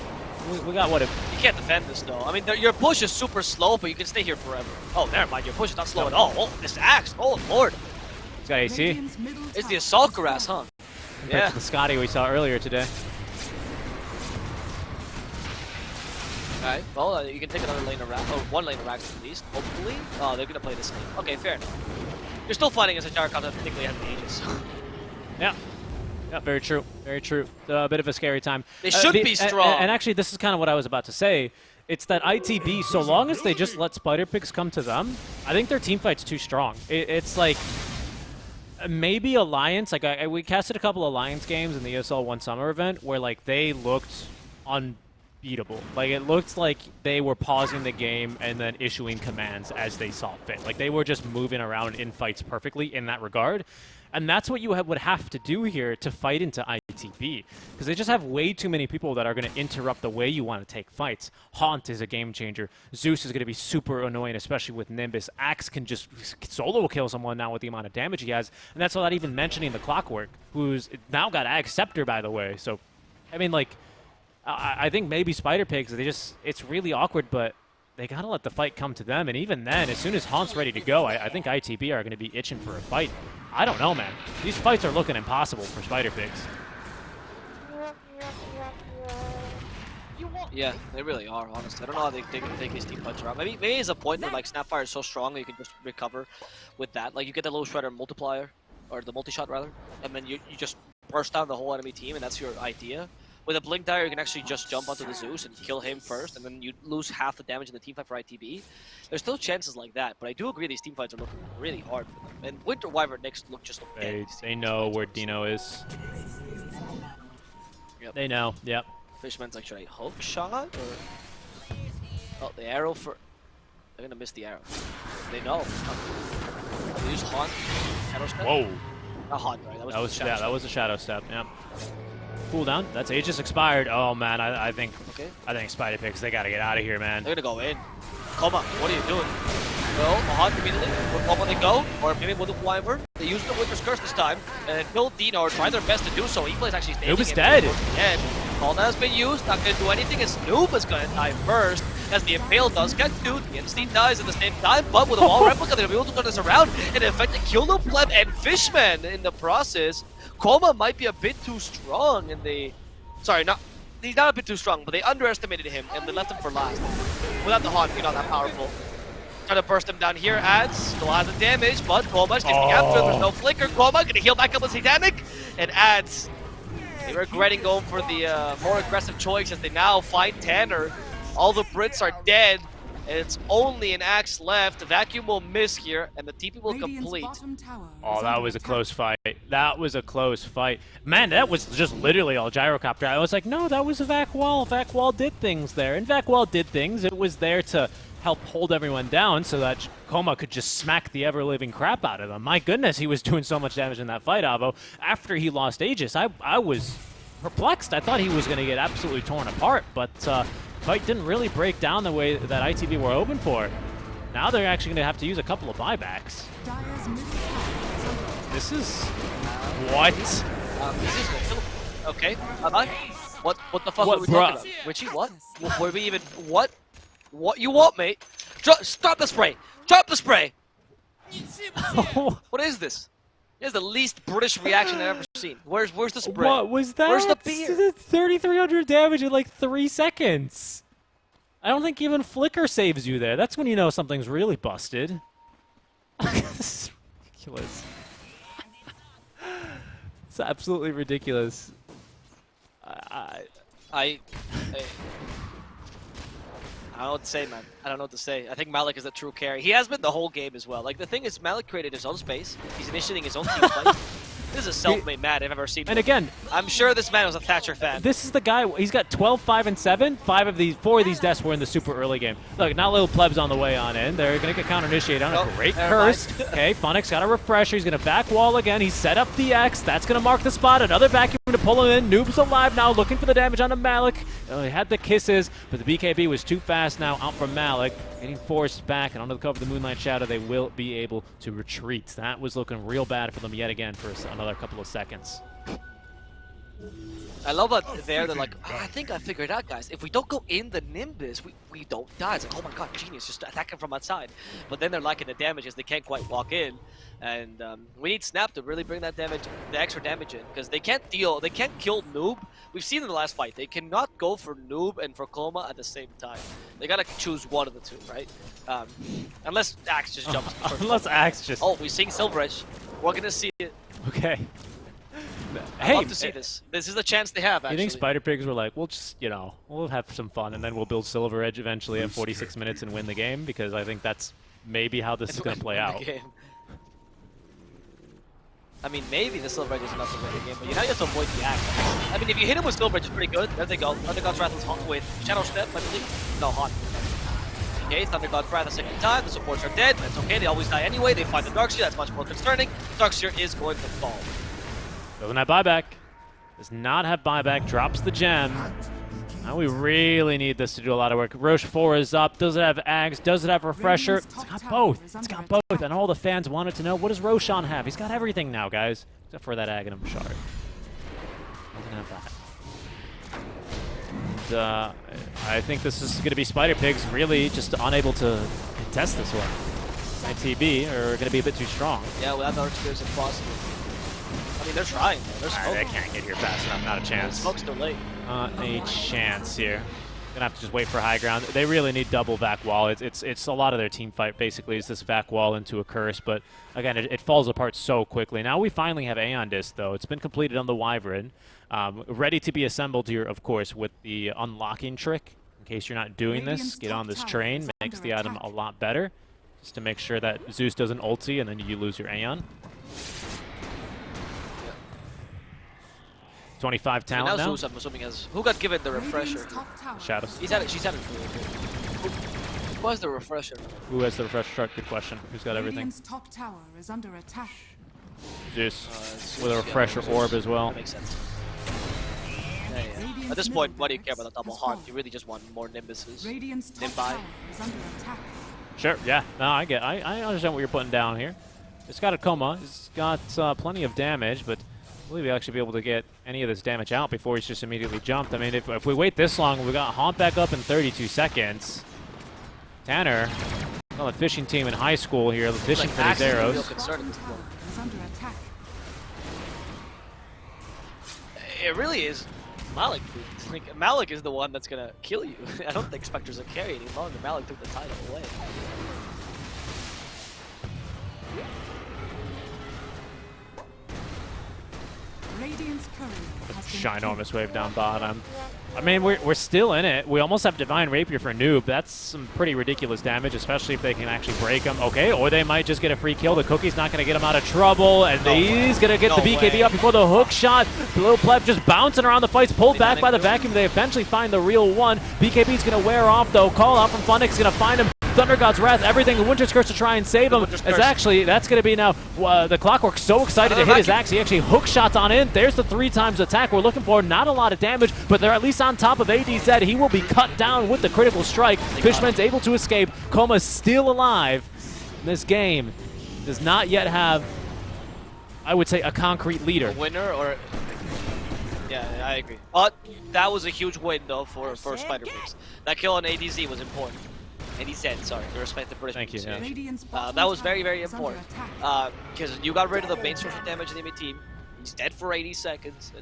We got what if... You can't defend this, though. I mean, your push is super slow, but you can stay here forever. Oh, never mind. Your push is not slow at all. Oh, this Axe. Oh, Lord. He's got AC. It's the Assault Cuirass, huh? Compared to the Scotty we saw earlier today. Alright, well, you can take another lane of racks, or one lane of racks at least, hopefully. Oh, they're gonna play this game. Okay, fair enough. You're still fighting as a Jarkon that particularly has the Aegis. Yeah. Yeah, very true. Very true. A bit of a scary time. They should be strong. And actually, this is kind of what I was about to say. It's that ITB, so long as they just let Spider Pigs come to them, I think their team fight's too strong. It's like... Maybe Alliance, like we casted a couple Alliance games in the ESL One Summer event where like they looked unbeatable. Like it looked like they were pausing the game and then issuing commands as they saw fit. Like they were just moving around in fights perfectly in that regard. And that's what you would have to do here to fight into ITB. Because they just have way too many people that are going to interrupt the way you want to take fights. Haunt is a game changer. Zeus is going to be super annoying, especially with Nimbus. Axe can just solo kill someone now with the amount of damage he has. And that's without even mentioning the Clockwork, who's now got Axe Scepter, by the way. So, I mean, like, I think maybe Spider Pigs, it's really awkward, but they got to let the fight come to them. And even then, as soon as Haunt's ready to go, I think ITB are going to be itching for a fight. I don't know, man. These fights are looking impossible for Spider Pigs. Yeah, they really are, honestly. I don't know how they can take these team fights around. Maybe there's a point where like Snapfire is so strong that you can just recover with that. Like you get the low shredder multiplier, or the multi-shot rather, and then you just burst down the whole enemy team, and that's your idea. With a Blink Dagger, you can actually just jump onto the Zeus and kill him first, and then you lose half the damage in the team fight for ITB. There's still chances like that, but I do agree these team fights are looking really hard for them. And Winter Wyvern next just look dead. They know where Dino is. Yep. They know, yep. Fishman's like, should I hook shot? Or... Oh, the arrow for... They're gonna miss the arrow. They know. They use Haunt. Shadow Step? Whoa. Not Haunt, right? That was a Shadow Step, yeah. Cooldown. That's Aegis expired. Oh man, I think Spider Pigs, they gotta get out of here, man. They're gonna go in. Koma, what are you doing? Well, Haunt immediately. With Koma they go, or maybe with the Wyvern. They use the Winter's Curse this time and kill Dino, or try their best to do so. Evil's actually staying. Noob is dead. Dead. Kalna has been used, not gonna do anything, as Noob is gonna die first. As the Impale does get to, the Instinct dies at the same time, but with a wall replica, they're able to turn this around and in fact kill the Pleb and Fishman in the process. Koma might be a bit too strong, and he's not a bit too strong, but they underestimated him and they left him for last. Without the Haunt being not that powerful. Trying to burst him down here, adds, still has the damage, but Koma's getting after him, there's no flicker. Koma gonna heal back up with Satanic, and adds. They're regretting going for the more aggressive choice as they now find Tanner. All the Brits are dead, and it's only an Axe left. The Vacuum will miss here, and the TP will complete. Oh, that was a close fight. That was a close fight. Man, that was just literally all gyrocopter. I was like, no, that was a Vac Wall. Vac Wall did things there, and Vac Wall did things. It was there to help hold everyone down so that Koma could just smack the ever-living crap out of them. My goodness, he was doing so much damage in that fight, Avo. After he lost Aegis, I was perplexed. I thought he was going to get absolutely torn apart, but fight didn't really break down the way that ITV were hoping for. Now they're actually going to have to use a couple of buybacks. This is... What? Okay, bye-bye. What the fuck were we talking about? Richie, what? Were we even... What? What you want, mate? Stop the spray! Drop the spray! What is this? This is the least British reaction I've ever seen. Where's the spray? What was that? Where's the beer? 3,300 damage in like 3 seconds. I don't think even Flicker saves you there. That's when you know something's really busted. This is ridiculous. It's absolutely ridiculous. I don't know what to say, man. I don't know what to say. I think Malik is the true carry. He has been the whole game as well. Like, the thing is, Malik created his own space. He's initiating his own team fight. This is a self-made man I've ever seen. And again, I'm sure this man was a Thatcher fan. this is the guy. He's got 12, 5, and 7. 4 of these deaths were in the super early game. Look, not little plebs on the way on in. They're going to get counter-initiated on a great curse. Okay, Funix got a refresher. He's going to back wall again. He set up the X. That's going to mark the spot. Another vacuum to pull him in. Noob's alive now, looking for the damage on the Malik. He had the kisses, but the BKB was too fast now out from Malik. Getting forced back, and under the cover of the Moonlight Shadow, they will be able to retreat. That was looking real bad for them yet again for another couple of seconds. I love that they're like, I think I figured it out, guys. If we don't go in the Nimbus, we don't die. It's like, oh my god, genius, just attack him from outside. But then they're lacking the damage as they can't quite walk in. And we need Snap to really bring that damage, the extra damage in, because they can't kill Noob. We've seen in the last fight, they cannot go for Noob and for Coma at the same time. They gotta choose one of the two, right? Unless Axe just jumps. Unless Axe just... Oh, we're seeing Silver Edge. We're gonna see it. Okay. I'd love to see this. This is the chance they have, actually. You think Spider Pigs were like, we'll just, we'll have some fun, and then we'll build Silver Edge eventually at 46 minutes and win the game? Because I think that's maybe how this is going to play out. I mean, maybe the Silver Edge is enough to win the game, but you have to avoid the Axe. I mean, if you hit him with Silver Edge, it's pretty good. There they go. Thunder God's Wrath is hot with Shadow Step, I believe. No, hot. Okay, Thunder God's Wrath a second time. The supports are dead. That's okay. They always die anyway. They find the Darkseer. That's much more concerning. Darkseer is going to fall. Doesn't have buyback. Does not have buyback. Drops the gem. Now we really need this to do a lot of work. Roche 4 is up. Does it have Ags? Does it have Refresher? It's got both. It's got both. And all the fans wanted to know, what does Roshan have? He's got everything now, guys. Except for that Aghanim Shard. Doesn't have that. And, I think this is going to be Spider Pigs really just unable to contest this one. ITB are going to be a bit too strong. Yeah, without the Darkseer, it's impossible. I mean, they're trying. They're smoking. They can't get here fast enough. Not a chance. Smoke's too late. Not a chance here. Gonna have to just wait for high ground. They really need double vac wall. It's a lot of their team fight basically is this vac wall into a curse, but again it falls apart so quickly. Now we finally have Aeon Disc though. It's been completed on the Wyvern, ready to be assembled here, of course, with the unlocking trick. In case you're not doing this, get on this train. Makes the item a lot better, just to make sure that Zeus doesn't ulti and then you lose your Aeon. 25 talent now. now. Zeus, I'm assuming, who got given the refresher? Shadows. She's had it. Who has the refresher? Who has the refresher? Good question. Who's got everything? Radiant's top tower is under attack. Zeus with a refresher orb as well. That makes sense. Yeah. At this point, why do you care about the double haunt? You really just want more Nimbuses. Radiant's top tower is under attack. Sure. Yeah. No, I understand what you're putting down here. It's got a coma. It's got plenty of damage, but I believe he'll actually be able to get any of this damage out before he's just immediately jumped. I mean, if we wait this long, we got Haunt back up in 32 seconds. Tanner, well, a fishing team in high school here, fishing for these arrows. It really is Malik. Like, Malik is the one that's gonna kill you. I don't think Spectre's a carry any longer. Malik took the title away. Ginormous wave down bottom. I mean, we're still in it. We almost have Divine Rapier for Noob. That's some pretty ridiculous damage, especially if they can actually break him. Okay, or they might just get a free kill. The Cookie's not going to get him out of trouble, and he's going to get the BKB up before the hook shot. The little pleb just bouncing around the fights, pulled back by the vacuum. They eventually find the real one. BKB's going to wear off, though. Call out from Funix, going to find him. Thunder God's Wrath, everything, the Winter's Curse to try and save him. It's actually, that's going to be now, the Clockwork so excited to hit his axe, he actually hook shots on in. There's the 3 times attack we're looking for. Not a lot of damage, but they're at least on top of ADZ. He will be cut down with the critical strike. Fishman's able to escape. Coma's still alive. This game does not yet have, I would say, a concrete leader. A winner or... Yeah, I agree. But that was a huge win, though, for Spider Pigs. That kill on ADZ was important. And he's dead, sorry, to respect the British pronunciation. That was very, very important. Because you got rid of the main source of damage in the enemy team. He's dead for 80 seconds.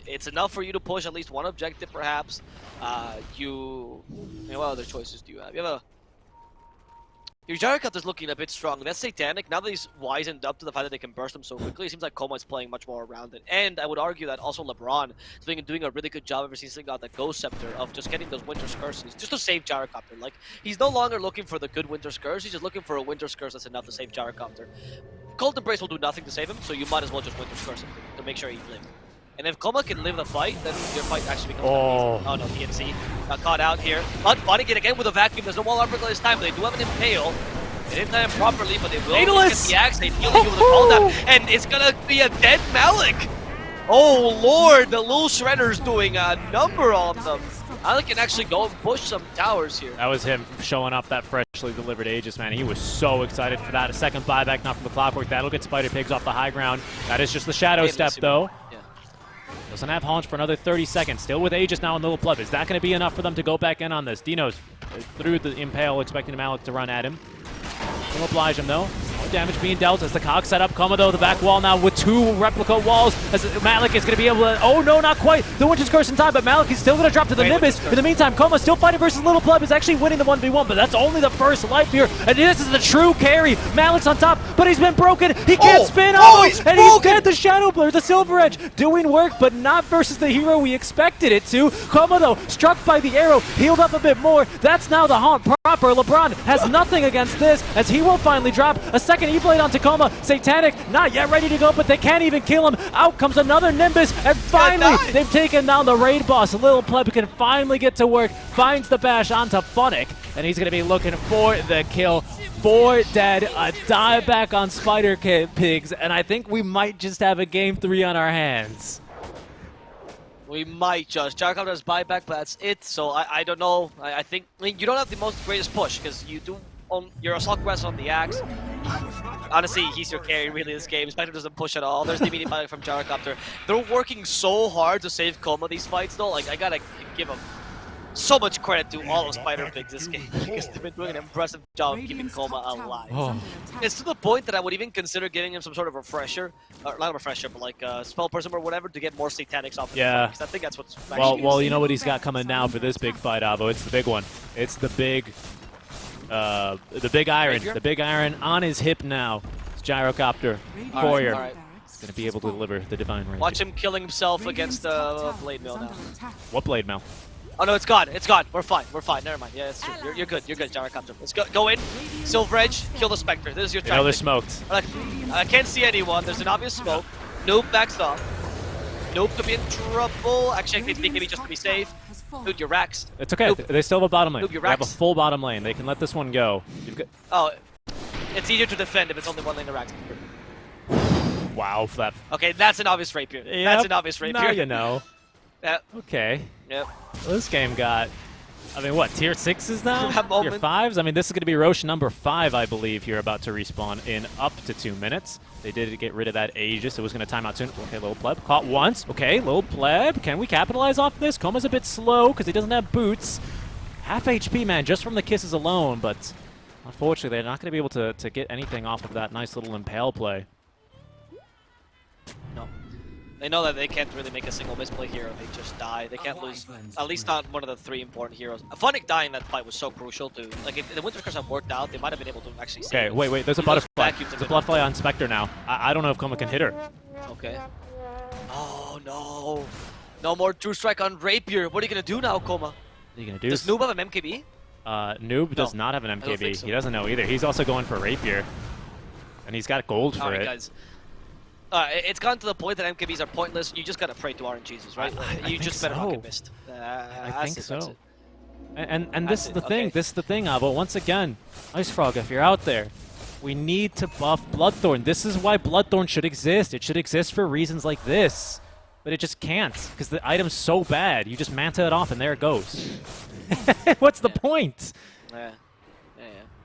It's enough for you to push at least one objective, perhaps. What other choices do you have? You have Your Gyrocopter's looking a bit strong. That's Satanic. Now that he's wisened up to the fact that they can burst them so quickly, it seems like Coma is playing much more around it. And I would argue that also LeBron is doing a really good job ever since he got the Ghost Scepter of just getting those Winter Curses just to save Gyrocopter. Like, he's no longer looking for the good Winter Curse, he's just looking for a Winter Curse that's enough to save Gyrocopter. Cold Embrace will do nothing to save him, so you might as well just Winter Curse him to make sure he lives. And if Coma can live the fight, then your fight actually becomes easy. Oh no, DNC got caught out here. But fighting it again with a vacuum. There's no wall upper this time, but they do have an impale. They didn't time properly, but they will get the axe. They deal with the call down, and it's gonna be a dead Malik. Oh lord, the little Shredder's doing a number on them. Malik can actually go and push some towers here. That was him showing off that freshly delivered Aegis, man. He was so excited for that. A second buyback, not from the Clockwork. That'll get Spider Pigs off the high ground. That is just the Shadow Step, though. Doesn't have Haunch for another 30 seconds. Still with Aegis now in Little Pleb. Is that going to be enough for them to go back in on this? Dino's through the Impale, expecting Malik to run at him. Will oblige him, though. More damage being dealt as the cog set up. Coma, though, the back wall now with 2 replica walls. As Malik is going to be able to... Oh, no, not quite. The Winter's Curse in time, but Malik is still going to drop to the Nimbus. In the meantime, Coma still fighting versus Little Pleb. Is actually winning the 1v1, but that's only the first life here. And this is the true carry. Malik's on top, but he's been broken. He can't spin on him. And he's dead. The Shadow Blur, the Silver Edge, doing work, but not versus the hero we expected it to. Coma, though, struck by the arrow, healed up a bit more. That's now the haunt proper. LeBron has nothing against this, as he will finally drop a second E-Blade onto Coma. Satanic not yet ready to go, but they can't even kill him. Out comes another Nimbus, and finally they've taken down the raid boss. Little Pleb can finally get to work, finds the bash onto Funnick, and he's going to be looking for the kill. 4 dead, a dieback on Spider Pigs, and I think we might just have a game 3 on our hands. We might just. Gyrocopter has buyback, but that's it. So I don't know. I think you don't have the most greatest push because you do on your Assault Quest on the axe. Honestly, he's your carry really this game. Spectre doesn't push at all. There's the immediate buyback from Gyrocopter. They're working so hard to save Coma these fights though. Like I gotta give them so much credit to all of Spider Pigs this game because they've been doing an impressive job of keeping Coma alive. Oh. It's to the point that I would even consider giving him some sort of refresher, not a refresher, but like a spell prism or whatever to get more Satanics off. Yeah. Because I think that's what's. Well, you know what he's got coming now for this big fight, Avo. It's the big one. It's the big iron. Rapier? The big iron on his hip now. It's Gyrocopter. Warrior. All right. Going to be able to deliver the Divine Range. Watch him killing himself against the Blade Mill now. What Blade Mail? Oh no, it's gone. It's gone. We're fine. We're fine. Never mind. Yeah, that's true. You're good. You're good, Gyrocopter. Let's go in. Silver Edge. Kill the Spectre. This is your You know they're tactic. smoked. I can't see anyone. There's an obvious smoke. Noob backs off. Noob could be in trouble. Actually, I think maybe just to be safe. Dude, you're Raxed. It's okay. Noob. They still have a bottom lane. Noob, you're They have a Raxed. full bottom lane. They can let this one go. You've got... Oh, it's easier to defend if it's only one lane to Raxed. Wow. That... Okay, that's an obvious rapier. Yep. That's an obvious rapier. Now you know. Yep. Okay. Yep. Well, this game got... I mean, what, tier 6s now? That Tier moment. 5s? I mean, this is going to be Roche number 5, I believe, here about to respawn in up to 2 minutes. They did get rid of that Aegis. It was going to time out soon. Okay, Little Pleb. Caught once. Okay, Little Pleb. Can we capitalize off this? Coma's a bit slow because he doesn't have boots. Half HP, man, just from the kisses alone, but unfortunately, they're not going to be able to get anything off of that nice little Impale play. No. They know that they can't really make a single misplay here. They just die. They can't lose. At least not one of the 3 important heroes. Funnick dying that fight was so crucial to. Like, if the Winter Curse had worked out, they might have been able to actually save Okay, it. wait. There's a He was butterfly. vacuumed There's a bit. butterfly on Spectre now. I don't know if Coma can hit her. Okay. Oh, no. No more True Strike on Rapier. What are you going to do now, Coma? What are you going to do? Does Noob have an MKB? Noob does not have an don't think MKB. so. He doesn't know either. He's also going for Rapier. And he's got gold for Alright, it. guys. It's gotten to the point that MKBs are pointless. You just gotta pray to RNGs, right? I You think just better not so. get missed. I think that's so. it. And this is the thing. Okay. This is the thing, Avo. Once again, Ice Frog, if you're out there, we need to buff Bloodthorn. This is why Bloodthorn should exist. It should exist for reasons like this. But it just can't, because the item's so bad. You just manta it off and there it goes. What's the point? Yeah.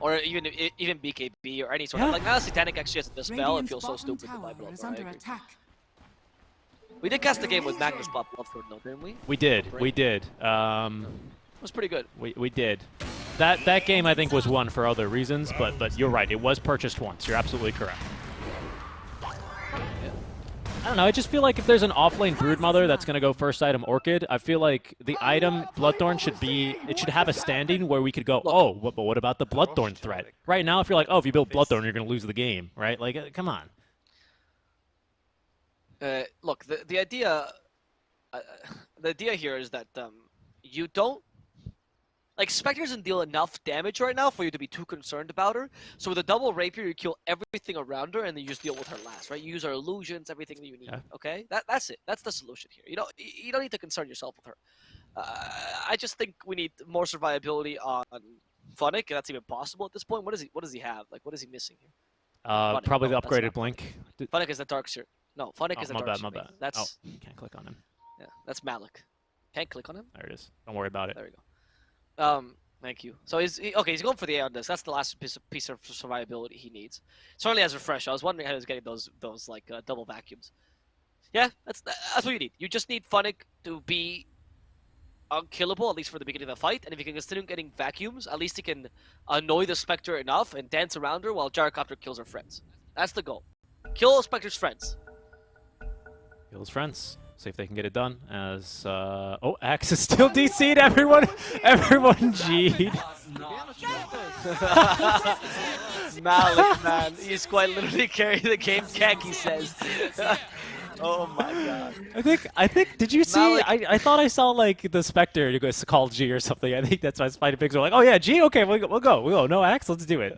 Or even BKB or any sort of like now Satanic actually has a dispel. It feels so stupid to buy Bloodthorn. We did cast the game with Magnus Pop Bloodthorn though, didn't we? We did. Right. We did. It was pretty good. We did. That game I think was won for other reasons, but you're right. It was purchased once. You're absolutely correct. I don't know. I just feel like if there's an offlane Broodmother that's going to go first item Orchid, I feel like the item Bloodthorn should have a standing where we could go, oh, but what about the Bloodthorn threat? Right now, if you're like, oh, if you build Bloodthorn, you're going to lose the game, right? Like, come on. Look, the idea here is that you don't. Like, Spectre doesn't deal enough damage right now for you to be too concerned about her. So with a double Rapier, you kill everything around her, and then you just deal with her last, right? You use her illusions, everything that you need, okay? That's it. That's the solution here. You don't need to concern yourself with her. I just think we need more survivability on Funnick, and that's even possible at this point. What does he have? Like, what is he missing here? Funnick. Probably No, the upgraded Blink. Funnick is the Darkseer. No, Funnick is the Darkseer. My bad. That's can't click on him. Yeah, that's Malik. Can't click on him? There it is. Don't worry about it. There we go. Thank you. So he's going for the A on this. That's the last piece of survivability he needs. Certainly has refresh. I was wondering how he was getting those like double vacuums. Yeah, that's what you need. You just need Funnick to be unkillable, at least for the beginning of the fight. And if you can continue getting vacuums, at least he can annoy the Spectre enough and dance around her while Gyrocopter kills her friends. That's the goal. Kill Spectre's friends. Kill his friends. See if they can get it done. As Axe is still DC'd. Everyone G'd. Malik, man, he's quite literally carrying the game. Khaki says. Oh my god. I think. Did you see? I thought I saw like the Spectre. You guys called G or something. I think that's why Spider Pigs were like, oh yeah, G. Okay, we'll go. No Axe. Let's do it.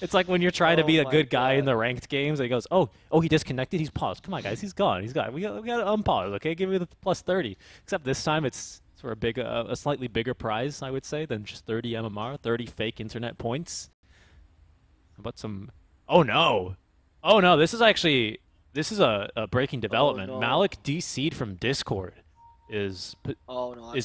It's like when you're trying to be a good guy in the ranked games. And he goes, oh, he disconnected. He's paused. Come on, guys. He's gone. We got to unpause. Okay, give me the plus 30. Except this time it's for a slightly bigger prize, I would say, than just 30 MMR, 30 fake internet points. How about some? Oh no. This is a breaking development. Oh, no. Malik DC'd from Discord is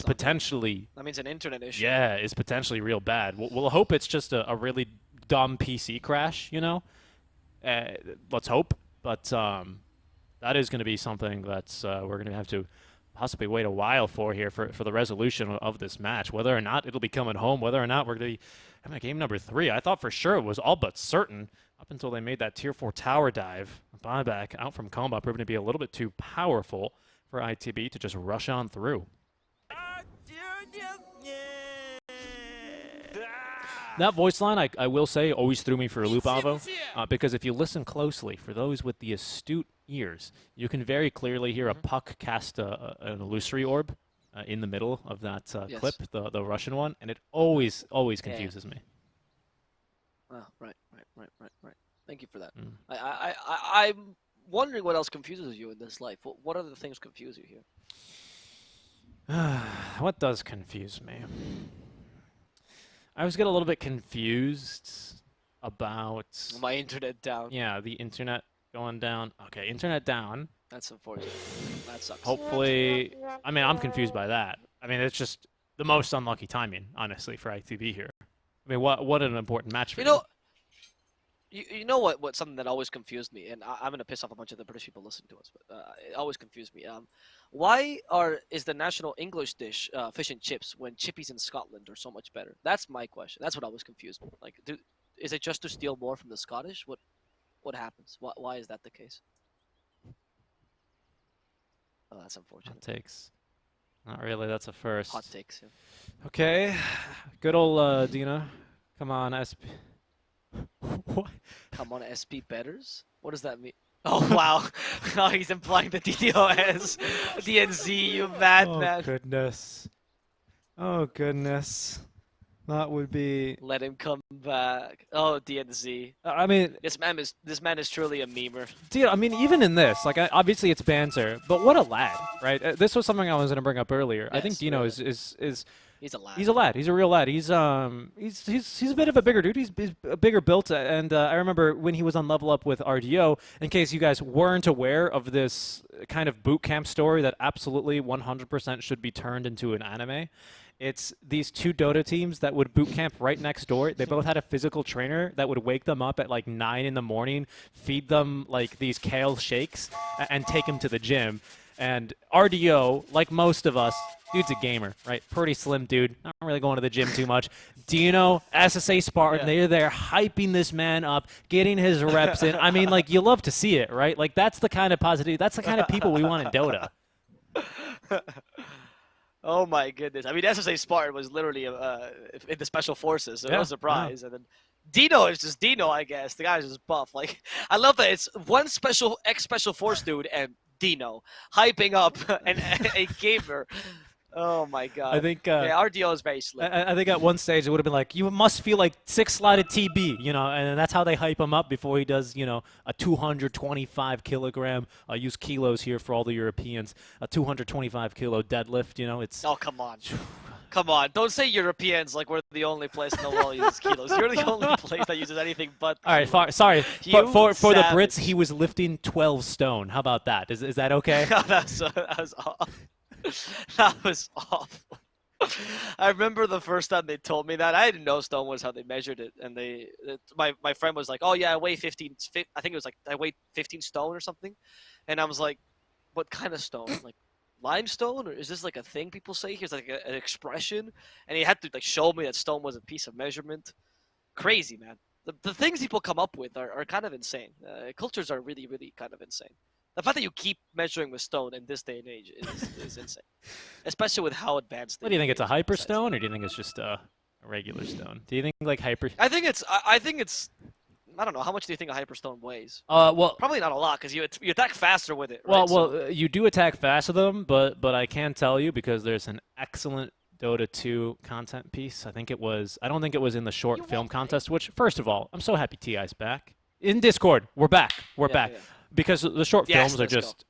potentially. That means an internet issue. Yeah, is potentially real bad. We'll hope it's just a really dumb PC crash. Let's hope. But that is going to be something that's we're going to have to possibly wait a while for here for the resolution of this match. Whether or not it'll be coming home, whether or not we're going to be having a game number 3. I thought for sure it was all but certain up until they made that tier 4 tower dive. Buyback out from combat proving to be a little bit too powerful for ITB to just rush on through. That voice line, I will say, always threw me for a loop, Avo, because if you listen closely, for those with the astute ears, you can very clearly hear a puck cast an illusory orb in the middle of that clip, the Russian one, and it always confuses me. Oh, right. Thank you for that. I'm wondering what else confuses you in this life. What other things confuse you here? What does confuse me? I always get a little bit confused about my internet down. Yeah, the internet going down. Okay, internet down. That's unfortunate. That sucks. Hopefully, I mean, I'm confused by that. I mean, it's just the most unlucky timing, honestly, for ITB here. I mean, what an important match for you. You know what something that always confused me, and I'm gonna piss off a bunch of the British people listening to us, but it always confused me. Why is the national English dish fish and chips when chippies in Scotland are so much better? That's my question. That's what always confused me. Like, is it just to steal more from the Scottish? What happens? Why is that the case? Oh, that's unfortunate. Hot takes. Not really. That's a first. Hot takes. Yeah. Okay. Good old Dina. Come on, SP. What? Come on, SP betters? What does that mean? Oh, wow. Oh, he's implying the DDoS. DNZ, you madman. Oh, goodness. Oh, goodness. That would be... Let him come back. Oh, DNZ. I mean... This man is truly a memer. Dude, I mean, even in this, like, obviously it's banter, but what a lad, right? This was something I was going to bring up earlier. Yes, I think Dino is he's a lad. He's a lad. He's a real lad. He's a bit of a bigger dude. He's a bigger built, and I remember when he was on Level Up with RDO. In case you guys weren't aware of this kind of boot camp story that absolutely 100% should be turned into an anime. It's these two Dota teams that would boot camp right next door. They both had a physical trainer that would wake them up at like 9 in the morning, feed them like these kale shakes, and take them to the gym. And RDO, like most of us, dude's a gamer, right? Pretty slim dude. Not really going to the gym too much. Dino, SSA Spartan, they're there hyping this man up, getting his reps in. I mean, like, you love to see it, right? Like, that's the kind of positivity. That's the kind of people we want in Dota. Oh my goodness! I mean, SSA Spartan was literally in the special forces, so Yeah, no surprise. And then Dino is just Dino, I guess. The guy's just buff. Like, I love that it's one special force dude and Dino hyping up a gamer. Oh my god! I think yeah, RDO is very slick. I think at one stage it would have been like, you must feel like 6-slotted TB, you know, and that's how they hype him up before he does, you know, a 225 kilogram. I'll use kilos here for all the Europeans. A 225 kilo deadlift, you know, it's. Oh come on. Come on, don't say Europeans like we're the only place in the world that uses kilos. You're the only place that uses anything but. All right, sorry. You For the savage. Brits, he was lifting 12 stone. How about that? Is that okay? that was awful. That was awful. I remember the first time they told me that. I didn't know stone was how they measured it, and my friend was like, "Oh yeah, I weigh 15. I think it was like I weigh 15 stone or something," and I was like, "What kind of stone? Like limestone, or is this like a thing people say? Here's like an expression." And he had to like show me that stone was a piece of measurement. Crazy, man. The things people come up with are kind of insane. Cultures are really, really kind of insane. The fact that you keep measuring with stone in this day and age is insane, especially with how advanced. What do you think? It's a hyper stone, or do you think it's just a regular stone? Do you think like hyper? I think it's. I don't know. How much do you think a hyperstone weighs? Well, Probably not a lot, because you attack faster with it. Right? well, you do attack faster than them, but I can tell you because there's an excellent Dota 2 content piece. I don't think it was in the short film contest. Which, first of all, I'm so happy Ti's back in Discord. We're back. We're back. Yeah. Because the short films are let's go. just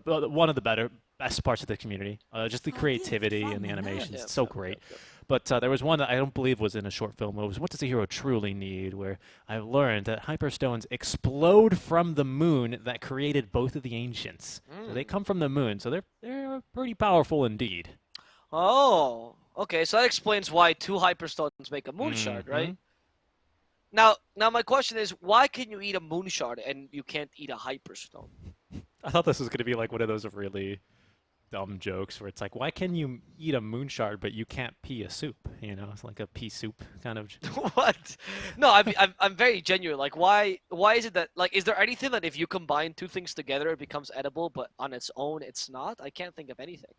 one of the best parts of the community. Just the creativity and the animations. Yeah, It's so yeah, great. yeah. But there was one that I don't believe was in a short film. It was What Does a Hero Truly Need? Where I learned that hyperstones explode from the moon that created both of the ancients. So they come from the moon, so they're pretty powerful indeed. Oh, okay. So that explains why 2 hyperstones make a moon shard, right? Mhm. Now my question is, why can you eat a moon shard and you can't eat a hyperstone? I thought this was going to be like one of those really dumb jokes where it's like, why can you eat a moon shard but you can't pee a soup? You know, it's like a pea soup kind of. What? No, I'm very genuine. Like, why is it that, like, is there anything that if you combine 2 things together it becomes edible, but on its own it's not? I can't think of anything.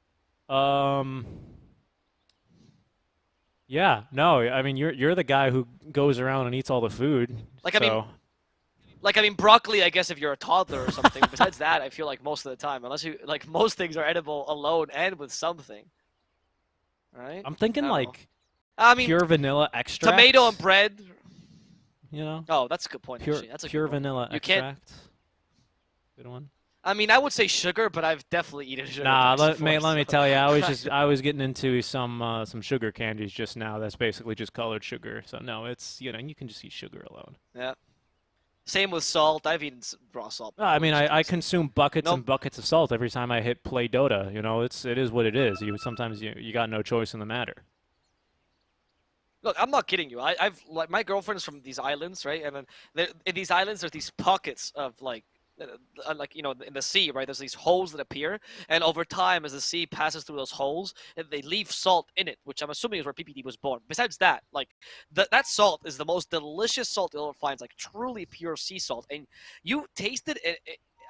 Yeah, no, I mean you're the guy who goes around and eats all the food. Like, so. I mean, broccoli, I guess if you're a toddler or something. Besides that, I feel like most of the time, unless you, like, most things are edible alone and with something. Right? I'm thinking I don't know. like I mean, pure vanilla extract. tomato and bread. You know, Oh, that's a good point, pure actually. That's a pure good one. vanilla You can't- extract. Good one. I mean, I would say sugar, but I've definitely eaten sugar. Nah, drinks before, let me so- tell you, I was getting into some sugar candies just now. That's basically just colored sugar. So no, it's you can just eat sugar alone. Yeah. Same with salt. I've eaten raw salt. No, I before, mean, just I tastes- consume buckets Nope. and buckets of salt every time I hit play Dota. You know, it is what it is. Sometimes you got no choice in the matter. Look, I'm not kidding you. I've like my girlfriend's from these islands, right? And then in these islands, there's these pockets of like in the sea, right? There's these holes that appear, and over time, as the sea passes through those holes, they leave salt in it, which I'm assuming is where PPD was born. Besides that, like that salt is the most delicious salt you'll ever find. It's like truly pure sea salt, and you taste it.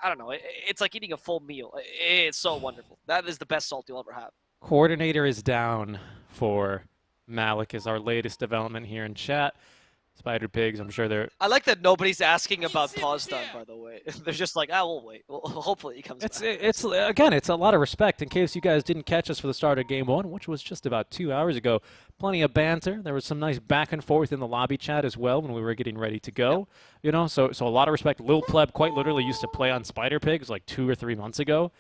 I don't know. It's like eating a full meal. It's so wonderful. That is the best salt you'll ever have. Coordinator is down for Malik is our latest development here in chat. Spider Pigs, I'm sure they're. I like that nobody's asking about pause done, by the way. They're just like, we'll wait. Well, hopefully he comes back. It's again, it's a lot of respect. In case you guys didn't catch us for the start of Game 1, which was just about 2 hours ago, plenty of banter. There was some nice back and forth in the lobby chat as well when we were getting ready to go. Yep. You know, so a lot of respect. Lil Pleb quite literally used to play on Spider Pigs like 2 or 3 months ago,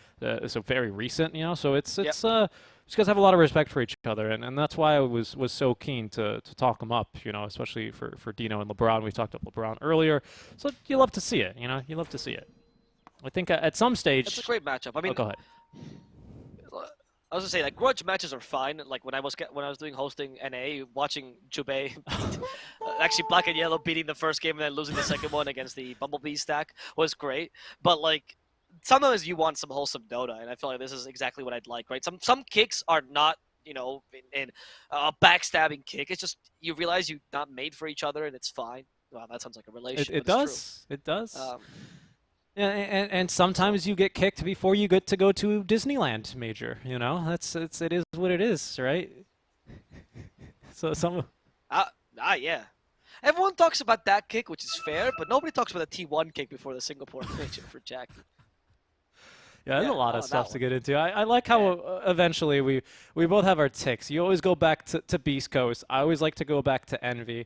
so very recent. You know, so it's these guys have a lot of respect for each other, and that's why I was so keen to talk them up, you know, especially for Dino and LeBron. We talked up LeBron earlier, so you love to see it, you know, you love to see it. I think at some stage... It's a great matchup. I mean, go ahead. I was gonna say, like, grudge matches are fine. Like when I was doing hosting NA, watching Jubei actually Black and Yellow beating the first game and then losing the second one against the Bumblebee stack was great. But like sometimes you want some wholesome Dota, and I feel like this is exactly what I'd like, right? Some kicks are not, in a backstabbing kick. It's just you realize you're not made for each other, and it's fine. Wow, that sounds like a relation, It but it's true. does. It does. Um, Yeah, and sometimes you get kicked before you get to go to Disneyland Major. It is what it is, right? So some. yeah. Everyone talks about that kick, which is fair, but nobody talks about the T1 kick before the Singapore Major for Jackie. Yeah, there's a lot of that stuff to one. get into. I like how eventually we both have our ticks. You always go back to Beast Coast. I always like to go back to Envy.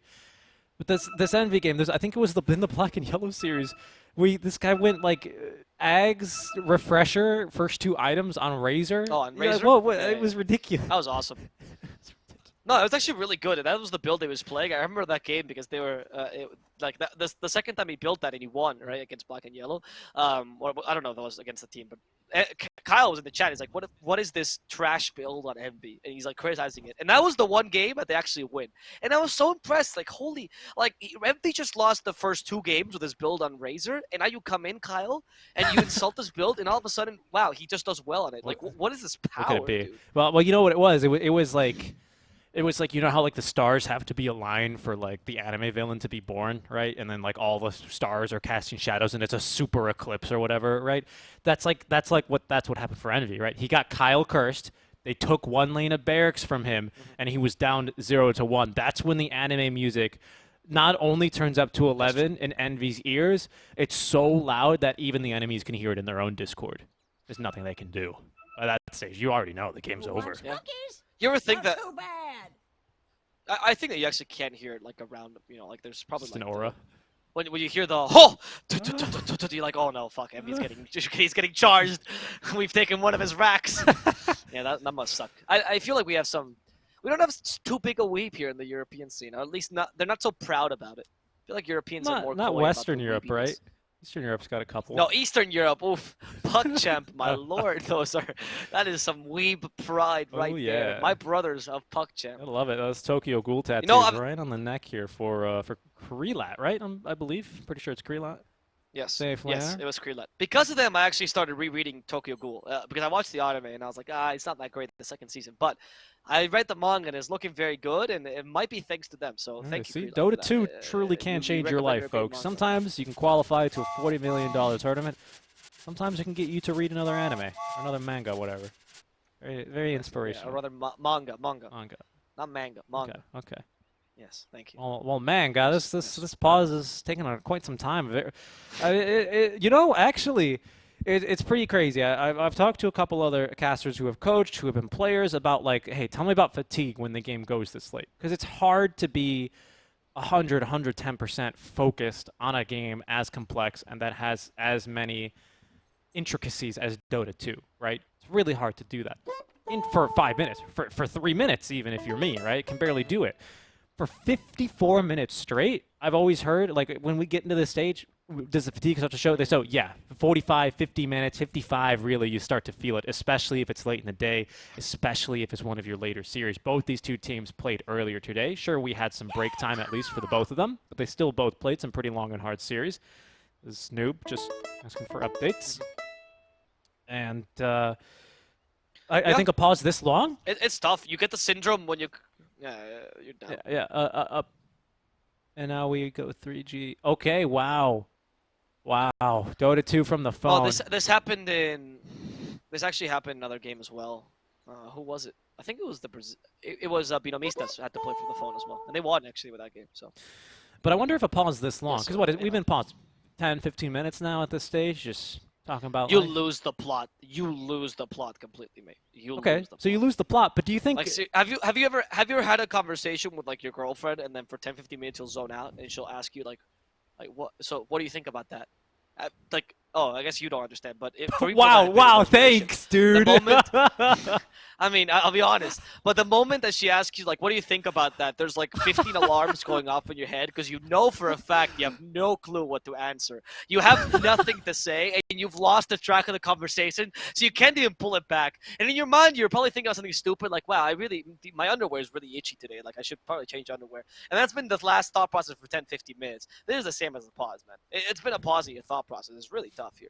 But this Envy game, I think it was in the Black and Yellow series. This guy went like Ags Refresher first 2 items on Razor. Oh, on Yeah, Razor? it was ridiculous. That was awesome. No, it was actually really good, and that was the build he was playing. I remember that game because they were the second time he built that and he won, right, against Black and Yellow. Or I don't know if that was against the team, but Kyle was in the chat. He's like, "What is this trash build on MB?" And he's like criticizing it. And that was the one game that they actually win. And I was so impressed. Like, MB just lost the first 2 games with his build on Razor, and now you come in, Kyle, and you insult this build, and all of a sudden, wow, he just does well on it. Like, what is this power? What could it be? Dude? Well, you know what it was? It was like. It was like, how like the stars have to be aligned for like the anime villain to be born, right? And then like all the stars are casting shadows and it's a super eclipse or whatever, right? That's what happened for Envy, right? He got Kyle cursed. They took 1 lane of barracks from him and he was down 0-1. That's when the anime music not only turns up to 11 in Envy's ears, it's so loud that even the enemies can hear it in their own Discord. There's nothing they can do. At that stage, you already know the game's over. Yeah. You ever think that? Too bad. I think that you actually can't hear it like around, like there's probably Just like an aura. when you hear the you're like, oh no, fuck, he's getting charged. We've taken one of his racks. Yeah, that must suck. I feel like we don't have too big a weep here in the European scene, or at least they're not so proud about it. I feel like Europeans are more Not coy Western about the Europe, weepiness. right? Eastern Europe's got a couple. No, Eastern Europe. Oof, PuckChamp, my lord, that is some weeb pride right there. My brothers of PuckChamp. I love it. Those Tokyo Ghoul tattoos right on the neck here for Krelat, right? I believe. Pretty sure it's Krelat. Yes, Safe yes, there. it was Krelat. Because of them, I actually started rereading Tokyo Ghoul because I watched the anime and I was like, it's not that great the second season. But I read the manga and it's looking very good, and it might be thanks to them. So thank you. See, Krelat, for Dota 2 that. truly can You change your recommend life, European folks. manga. Sometimes you can qualify to a $40 million tournament. Sometimes it can get you to read another anime, or another manga, whatever. Very, very inspirational. Yeah, or rather, manga. Manga. Not manga. Manga. Okay. Yes, thank you. Well, manga. This pause is taking quite some time. Actually, it's pretty crazy. I've talked to a couple other casters who have coached, who have been players, about like, hey, tell me about fatigue when the game goes this late, because it's hard to be 110% focused on a game as complex and that has as many intricacies as Dota 2, right? It's really hard to do that for 5 minutes, for 3 minutes, even if you're me, right? Can barely do it. For 54 minutes straight, I've always heard, like, when we get into this stage, does the fatigue start to show? So, yeah, 45, 50 minutes, 55, really, you start to feel it, especially if it's late in the day, especially if it's one of your later series. Both these two teams played earlier today. Sure, we had some break time, at least, for the both of them, but they still both played some pretty long and hard series. This is Noob just asking for updates. And I think a pause this long? It's tough. You get the syndrome when you're down. Yeah. And now we go 3G. Okay, wow. Dota 2 from the phone. Oh, this happened in. This actually happened in another game as well. Who was it? I think it was it was Binomistas had to play for the phone as well, and they won actually with that game. So. But I wonder if a pause this long, because Yes, we've been paused 10, 15 minutes now at this stage, just talking about. You life. lose the plot. You lose the plot completely, mate. Okay, so you lose the plot, but do you think? Like, have you ever had a conversation with like your girlfriend, and then for 10, 15 minutes you'll zone out, and she'll ask you like what? So what do you think about that? I guess you don't understand, but for people that have been in Wow, those relations, thanks, dude. The moment, I mean, I'll be honest, but the moment that she asks you, like, what do you think about that? There's like 15 alarms going off in your head because you know for a fact you have no clue what to answer. You have nothing to say, and you've lost the track of the conversation, so you can't even pull it back. And in your mind, you're probably thinking of something stupid, like, wow, my underwear is really itchy today. Like, I should probably change underwear. And that's been the last thought process for 10, 15 minutes. This is the same as the pause, man. It's been a pause in your thought process. It's really tough here.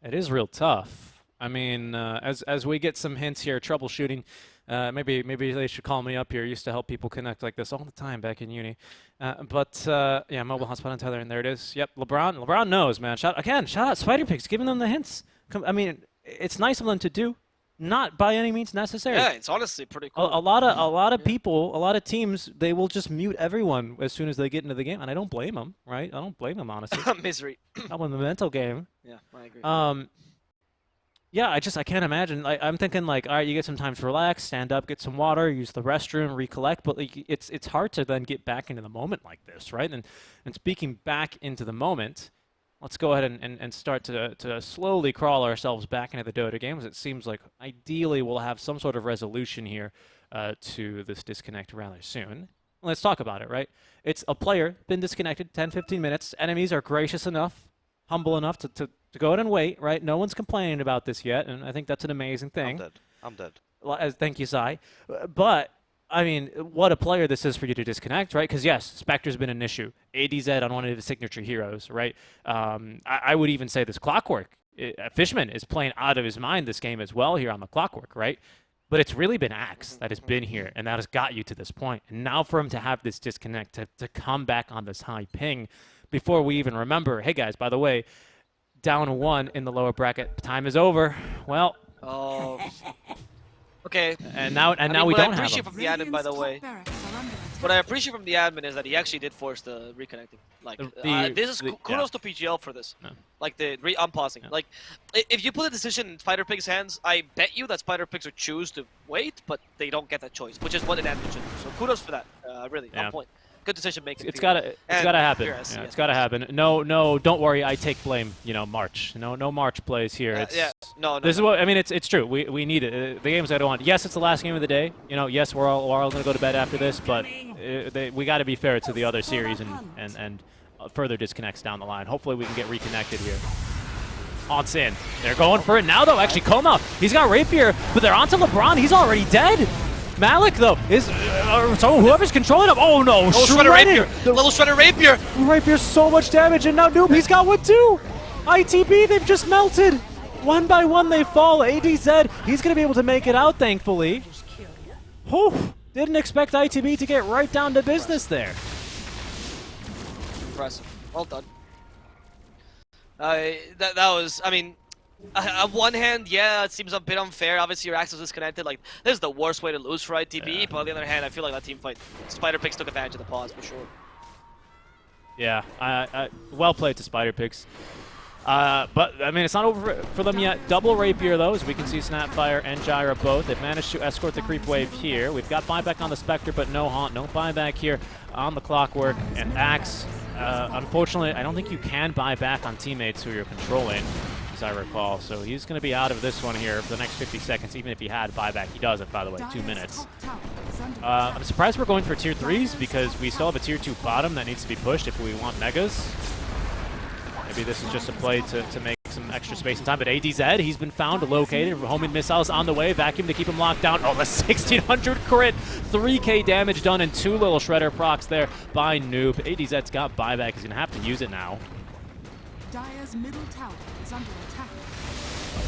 It is real tough. I mean, as we get some hints here, troubleshooting. Maybe they should call me up here. I used to help people connect like this all the time back in uni. Yeah, mobile hotspot and tether, and there it is. Yep, LeBron knows, man. Shout out Spider Pigz, giving them the hints. I mean, it's nice of them to do. Not by any means necessary. Yeah, it's honestly pretty cool. A lot of people, a lot of teams, they will just mute everyone as soon as they get into the game, and I don't blame them, right? I don't blame them, honestly. Misery. I'm in the mental game. Yeah, I agree. Yeah, I can't imagine. I'm thinking like, all right, you get some time to relax, stand up, get some water, use the restroom, recollect. But like, it's hard to then get back into the moment like this, right? And speaking back into the moment, let's go ahead and start to slowly crawl ourselves back into the Dota games. It seems like ideally we'll have some sort of resolution here to this disconnect rather soon. Let's talk about it, right? It's a player been disconnected 10, 15 minutes. Enemies are gracious enough, humble enough to go ahead and wait, right? No one's complaining about this yet, and I think that's an amazing thing. I'm dead. Thank you, Sai. But, I mean, what a player this is for you to disconnect, right? Because, yes, Spectre's been an issue. ADZ on one of his signature heroes, right? I would even say this Clockwork. Fishman is playing out of his mind this game as well here on the Clockwork, right? But it's really been Axe that has been here, and that has got you to this point. And now for him to have this disconnect, to come back on this high ping, before we even remember, hey, guys, by the way, down 1 in the lower bracket. Time is over. Well. Oh. Okay. And now we don't have him. What I appreciate from the admin, by the way, what I appreciate from the admin is that he actually did force the reconnecting. Like, this is kudos to PGL for this. No. Like the unpausing. Yeah. Like, if you put a decision in Spider Pig's hands, I bet you that Spider Pigs would choose to wait, but they don't get that choice, which is what an admin should do. So kudos for that. Really, on point. Good decision making. It's gotta happen. Yeah, it's gotta happen. No, don't worry. I take blame. You know, March. No March plays here. No. This is what I mean. It's true. We need it. The games I don't want. Yes, it's the last game of the day. You know, yes, we're all gonna go to bed after this, but we got to be fair to the other series and further disconnects down the line. Hopefully, we can get reconnected here. On Sin. They're going for it now, though. Actually, Koma. He's got Rapier, but they're onto LeBron. He's already dead. Malik, though, is so whoever's controlling him. Oh no, Shredder! Little Shredder Rapier! Rapier's so much damage, and now Noob, he's got one too! ITB, they've just melted! One by one they fall. ADZ, he's going to be able to make it out, thankfully. Whew, didn't expect ITB to get right down to business there. Impressive. Well done. That was, I mean, on one hand, yeah, it seems a bit unfair. Obviously, your access is disconnected. Like, this is the worst way to lose for ITB. Yeah. But on the other hand, I feel like that team fight, Spider Pigs took advantage of the pause for sure. Yeah, well played to Spider Pigs. But I mean, it's not over for them yet. Double Rapier, though, as we can see Snapfire and Gyra both. They've managed to escort the creep wave here. We've got buyback on the Spectre, but no haunt, no buyback here on the Clockwork and Axe. Unfortunately, I don't think you can buy back on teammates who you're controlling, as I recall. So he's going to be out of this one here for the next 50 seconds, even if he had buyback. He doesn't, by the way, 2 minutes. I'm surprised we're going for tier 3s because we still have a tier 2 bottom that needs to be pushed if we want megas. Maybe this is just a play to make some extra space and time. But ADZ, he's been found, located. Homing missiles on the way. Vacuum to keep him locked down. Oh, the 1600 crit. 3k damage done and 2 little Shredder procs there by Noob. ADZ's got buyback. He's going to have to use it now. Dire's middle tower is under attack.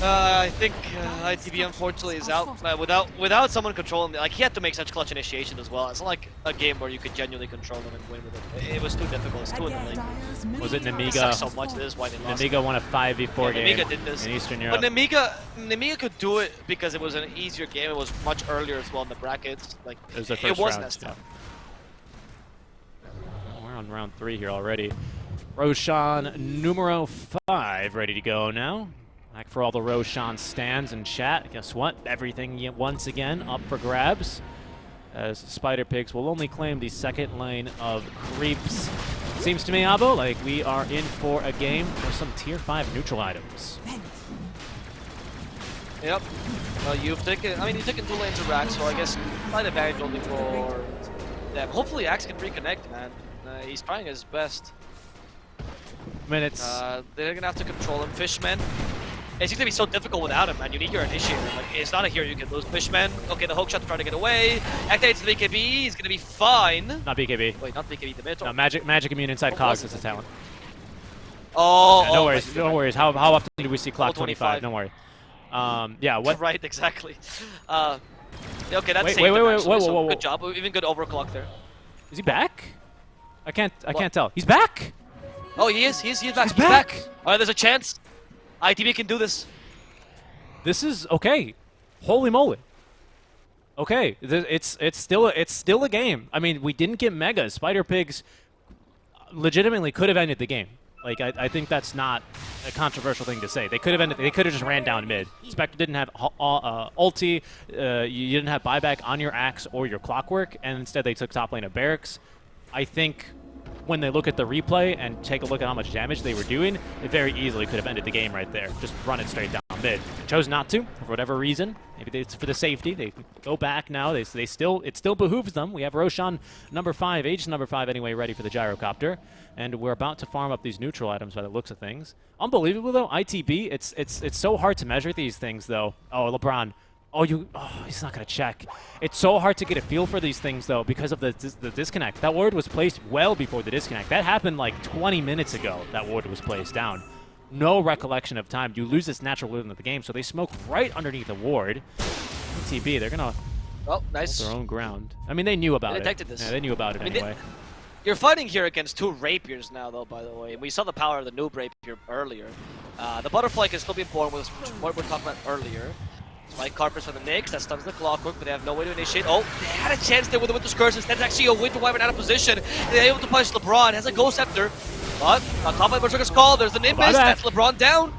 I think ITB unfortunately is out without someone controlling. Like, he had to make such clutch initiation as well. It's not like a game where you could genuinely control him and win with it. It was too difficult. It's too annoying. Was it Nemiga? Sucks so much. This is why they lost. Nemiga won a 5v4 game Nemiga did this in Eastern Europe. But Nemiga could do it because it was an easier game. It was much earlier as well in the brackets. Like, it wasn't as tough. We're on round 3 here already. Roshan numero 5 ready to go now. Back for all the Roshan stands in chat. Guess what? Everything once again up for grabs, as Spider Pigs will only claim the second lane of creeps. Seems to me, Abo, like we are in for a game for some tier 5 neutral items. Yep. Well, you've taken 2 lanes of Rax, so I guess slight advantage only for them. Hopefully Axe can reconnect, man. He's trying his best. I mean, it's... they're gonna have to control him. Fishman. It seems to be so difficult without him, man. You need your initiator. Like, it's not a hero you can lose. Fishman. Okay, the hook shot to try to get away. Activates the BKB. He's gonna be fine. Not BKB. Wait, not BKB. The Minotaur. No, magic immune inside Cogs is a talent. Oh, Yeah, no oh, worries. No worries. How often do we see clock 25? 25. Don't worry. Yeah. What? Right, exactly. Okay, that's Wait, saved wait, him, wait, wait, actually, whoa, so whoa, whoa. good job. Even good overclock there. Is he back? I can't What? tell. He's back. Oh, he is. He's back. He's back. All right, there's a chance. ITB can do this. This is okay. Holy moly. Okay, it's still a game. I mean, we didn't get Mega. Spider Pigs legitimately could have ended the game. Like I think that's not a controversial thing to say. They could have ended. They could have just ran down mid. Spectre didn't have ulti. You didn't have buyback on your axe or your clockwork, and instead they took top lane of barracks. I think when they look at the replay and take a look at how much damage they were doing, it very easily could have ended the game right there. Just run it straight down mid. Chose not to for whatever reason. Maybe it's for the safety. They go back now. It still behooves them. We have Roshan number 5, Aegis number 5 anyway, ready for the gyrocopter, and we're about to farm up these neutral items by the looks of things. Unbelievable though, ITB. It's so hard to measure these things though. Oh, LeBron. Oh, he's not going to check. It's so hard to get a feel for these things, though, because of the disconnect. That ward was placed well before the disconnect. That happened like 20 minutes ago, that ward was placed down. No recollection of time. You lose this natural rhythm of the game, so they smoke right underneath the ward. TB, they're going to hold their own ground. I mean, they knew about it. They detected this. Yeah, they knew about it anyway. You're fighting here against 2 rapiers now, though, by the way. We saw the power of the noob rapier earlier. The butterfly can still be born with what we were talking about earlier. Spike Carpets for the Knicks, that stuns the clockwork, but they have no way to initiate. Oh, they had a chance there with the Winter's Curse. Instead, it's actually a win to Wyvern out of position. They're able to punish LeBron, has a Ghost Scepter. But on top of Berserker's Call, there's the Nimbus, that's LeBron down.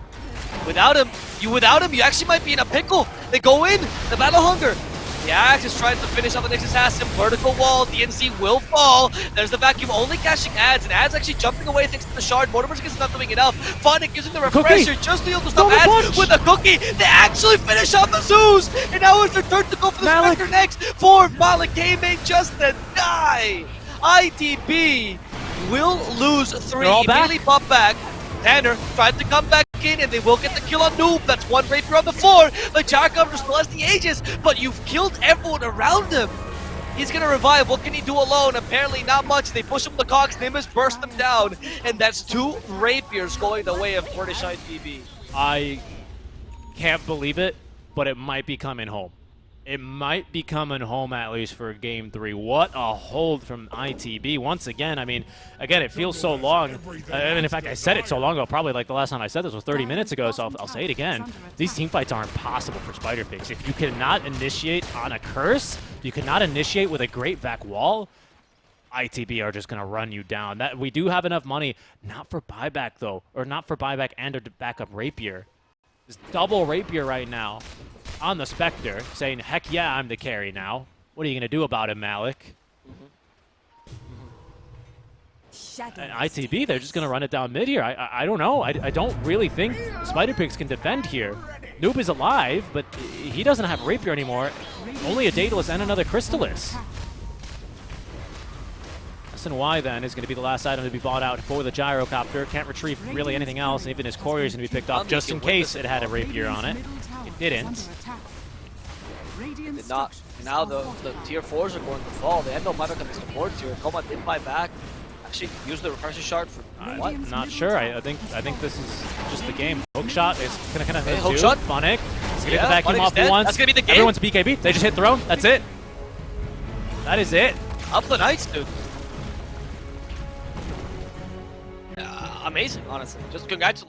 Without him, you actually might be in a pickle. They go in, the Battle Hunger. The Axe is trying to finish off the next assassin. Vertical wall, DNC will fall. There's the vacuum only cashing ads, and ads actually jumping away thanks to the shard. Mortimer's is not doing enough. Phonic using the refresher just to be able to stop ads with a cookie. They actually finish off the Zeus, and now it's their turn to go for the Spectre next. For Malik came in just to die. ITB will lose 3. Immediately pop back. Tanner tried to come back in, and they will get the kill on Noob. That's 1 rapier on the floor. The Gyrocopter still has the Aegis, but you've killed everyone around him. He's gonna revive. What can he do alone? Apparently not much. They push him the Cox. Nimbus burst them down, and that's 2 rapiers going the way of British ITB. I can't believe it, but it might be coming home. It might be coming home at least for Game 3. What a hold from ITB. Once again, I mean, it feels so long. And in fact, I said it so long ago, probably like the last time I said this was 30 minutes ago, so I'll say it again. These team fights are impossible for Spider Pigs. If you cannot initiate on a curse, if you cannot initiate with a great back wall, ITB are just going to run you down. That we do have enough money, not for buyback though, or not for buyback and or backup rapier. This double rapier right now on the Spectre, saying, heck yeah, I'm the carry now. What are you going to do about it, Malik? And ITB, they're just going to run it down mid here. I don't know. I don't really think Spider Pigs can defend here. Noob is alive, but he doesn't have rapier anymore. Only a Daedalus and another Crystallis. Y then is going to be the last item to be bought out for the gyrocopter. Can't retrieve really anything else, and even his courier is going to be picked off just in case it had a rapier on it. It didn't. It did not. Now the tier 4s are going to fall. They had no buyback on the supports here. Coma didn't buy back. Actually, use the refresher shard for what? I'm not sure. I think this is just the game. Hookshot is going to kind of hit Hookshot. Phonic. He's going to get the vacuum off for once. That's going to be the game. Everyone's BKB. They just hit throw. That's it. That is it. Up the Knights, dude. Amazing, honestly. Just congratulations.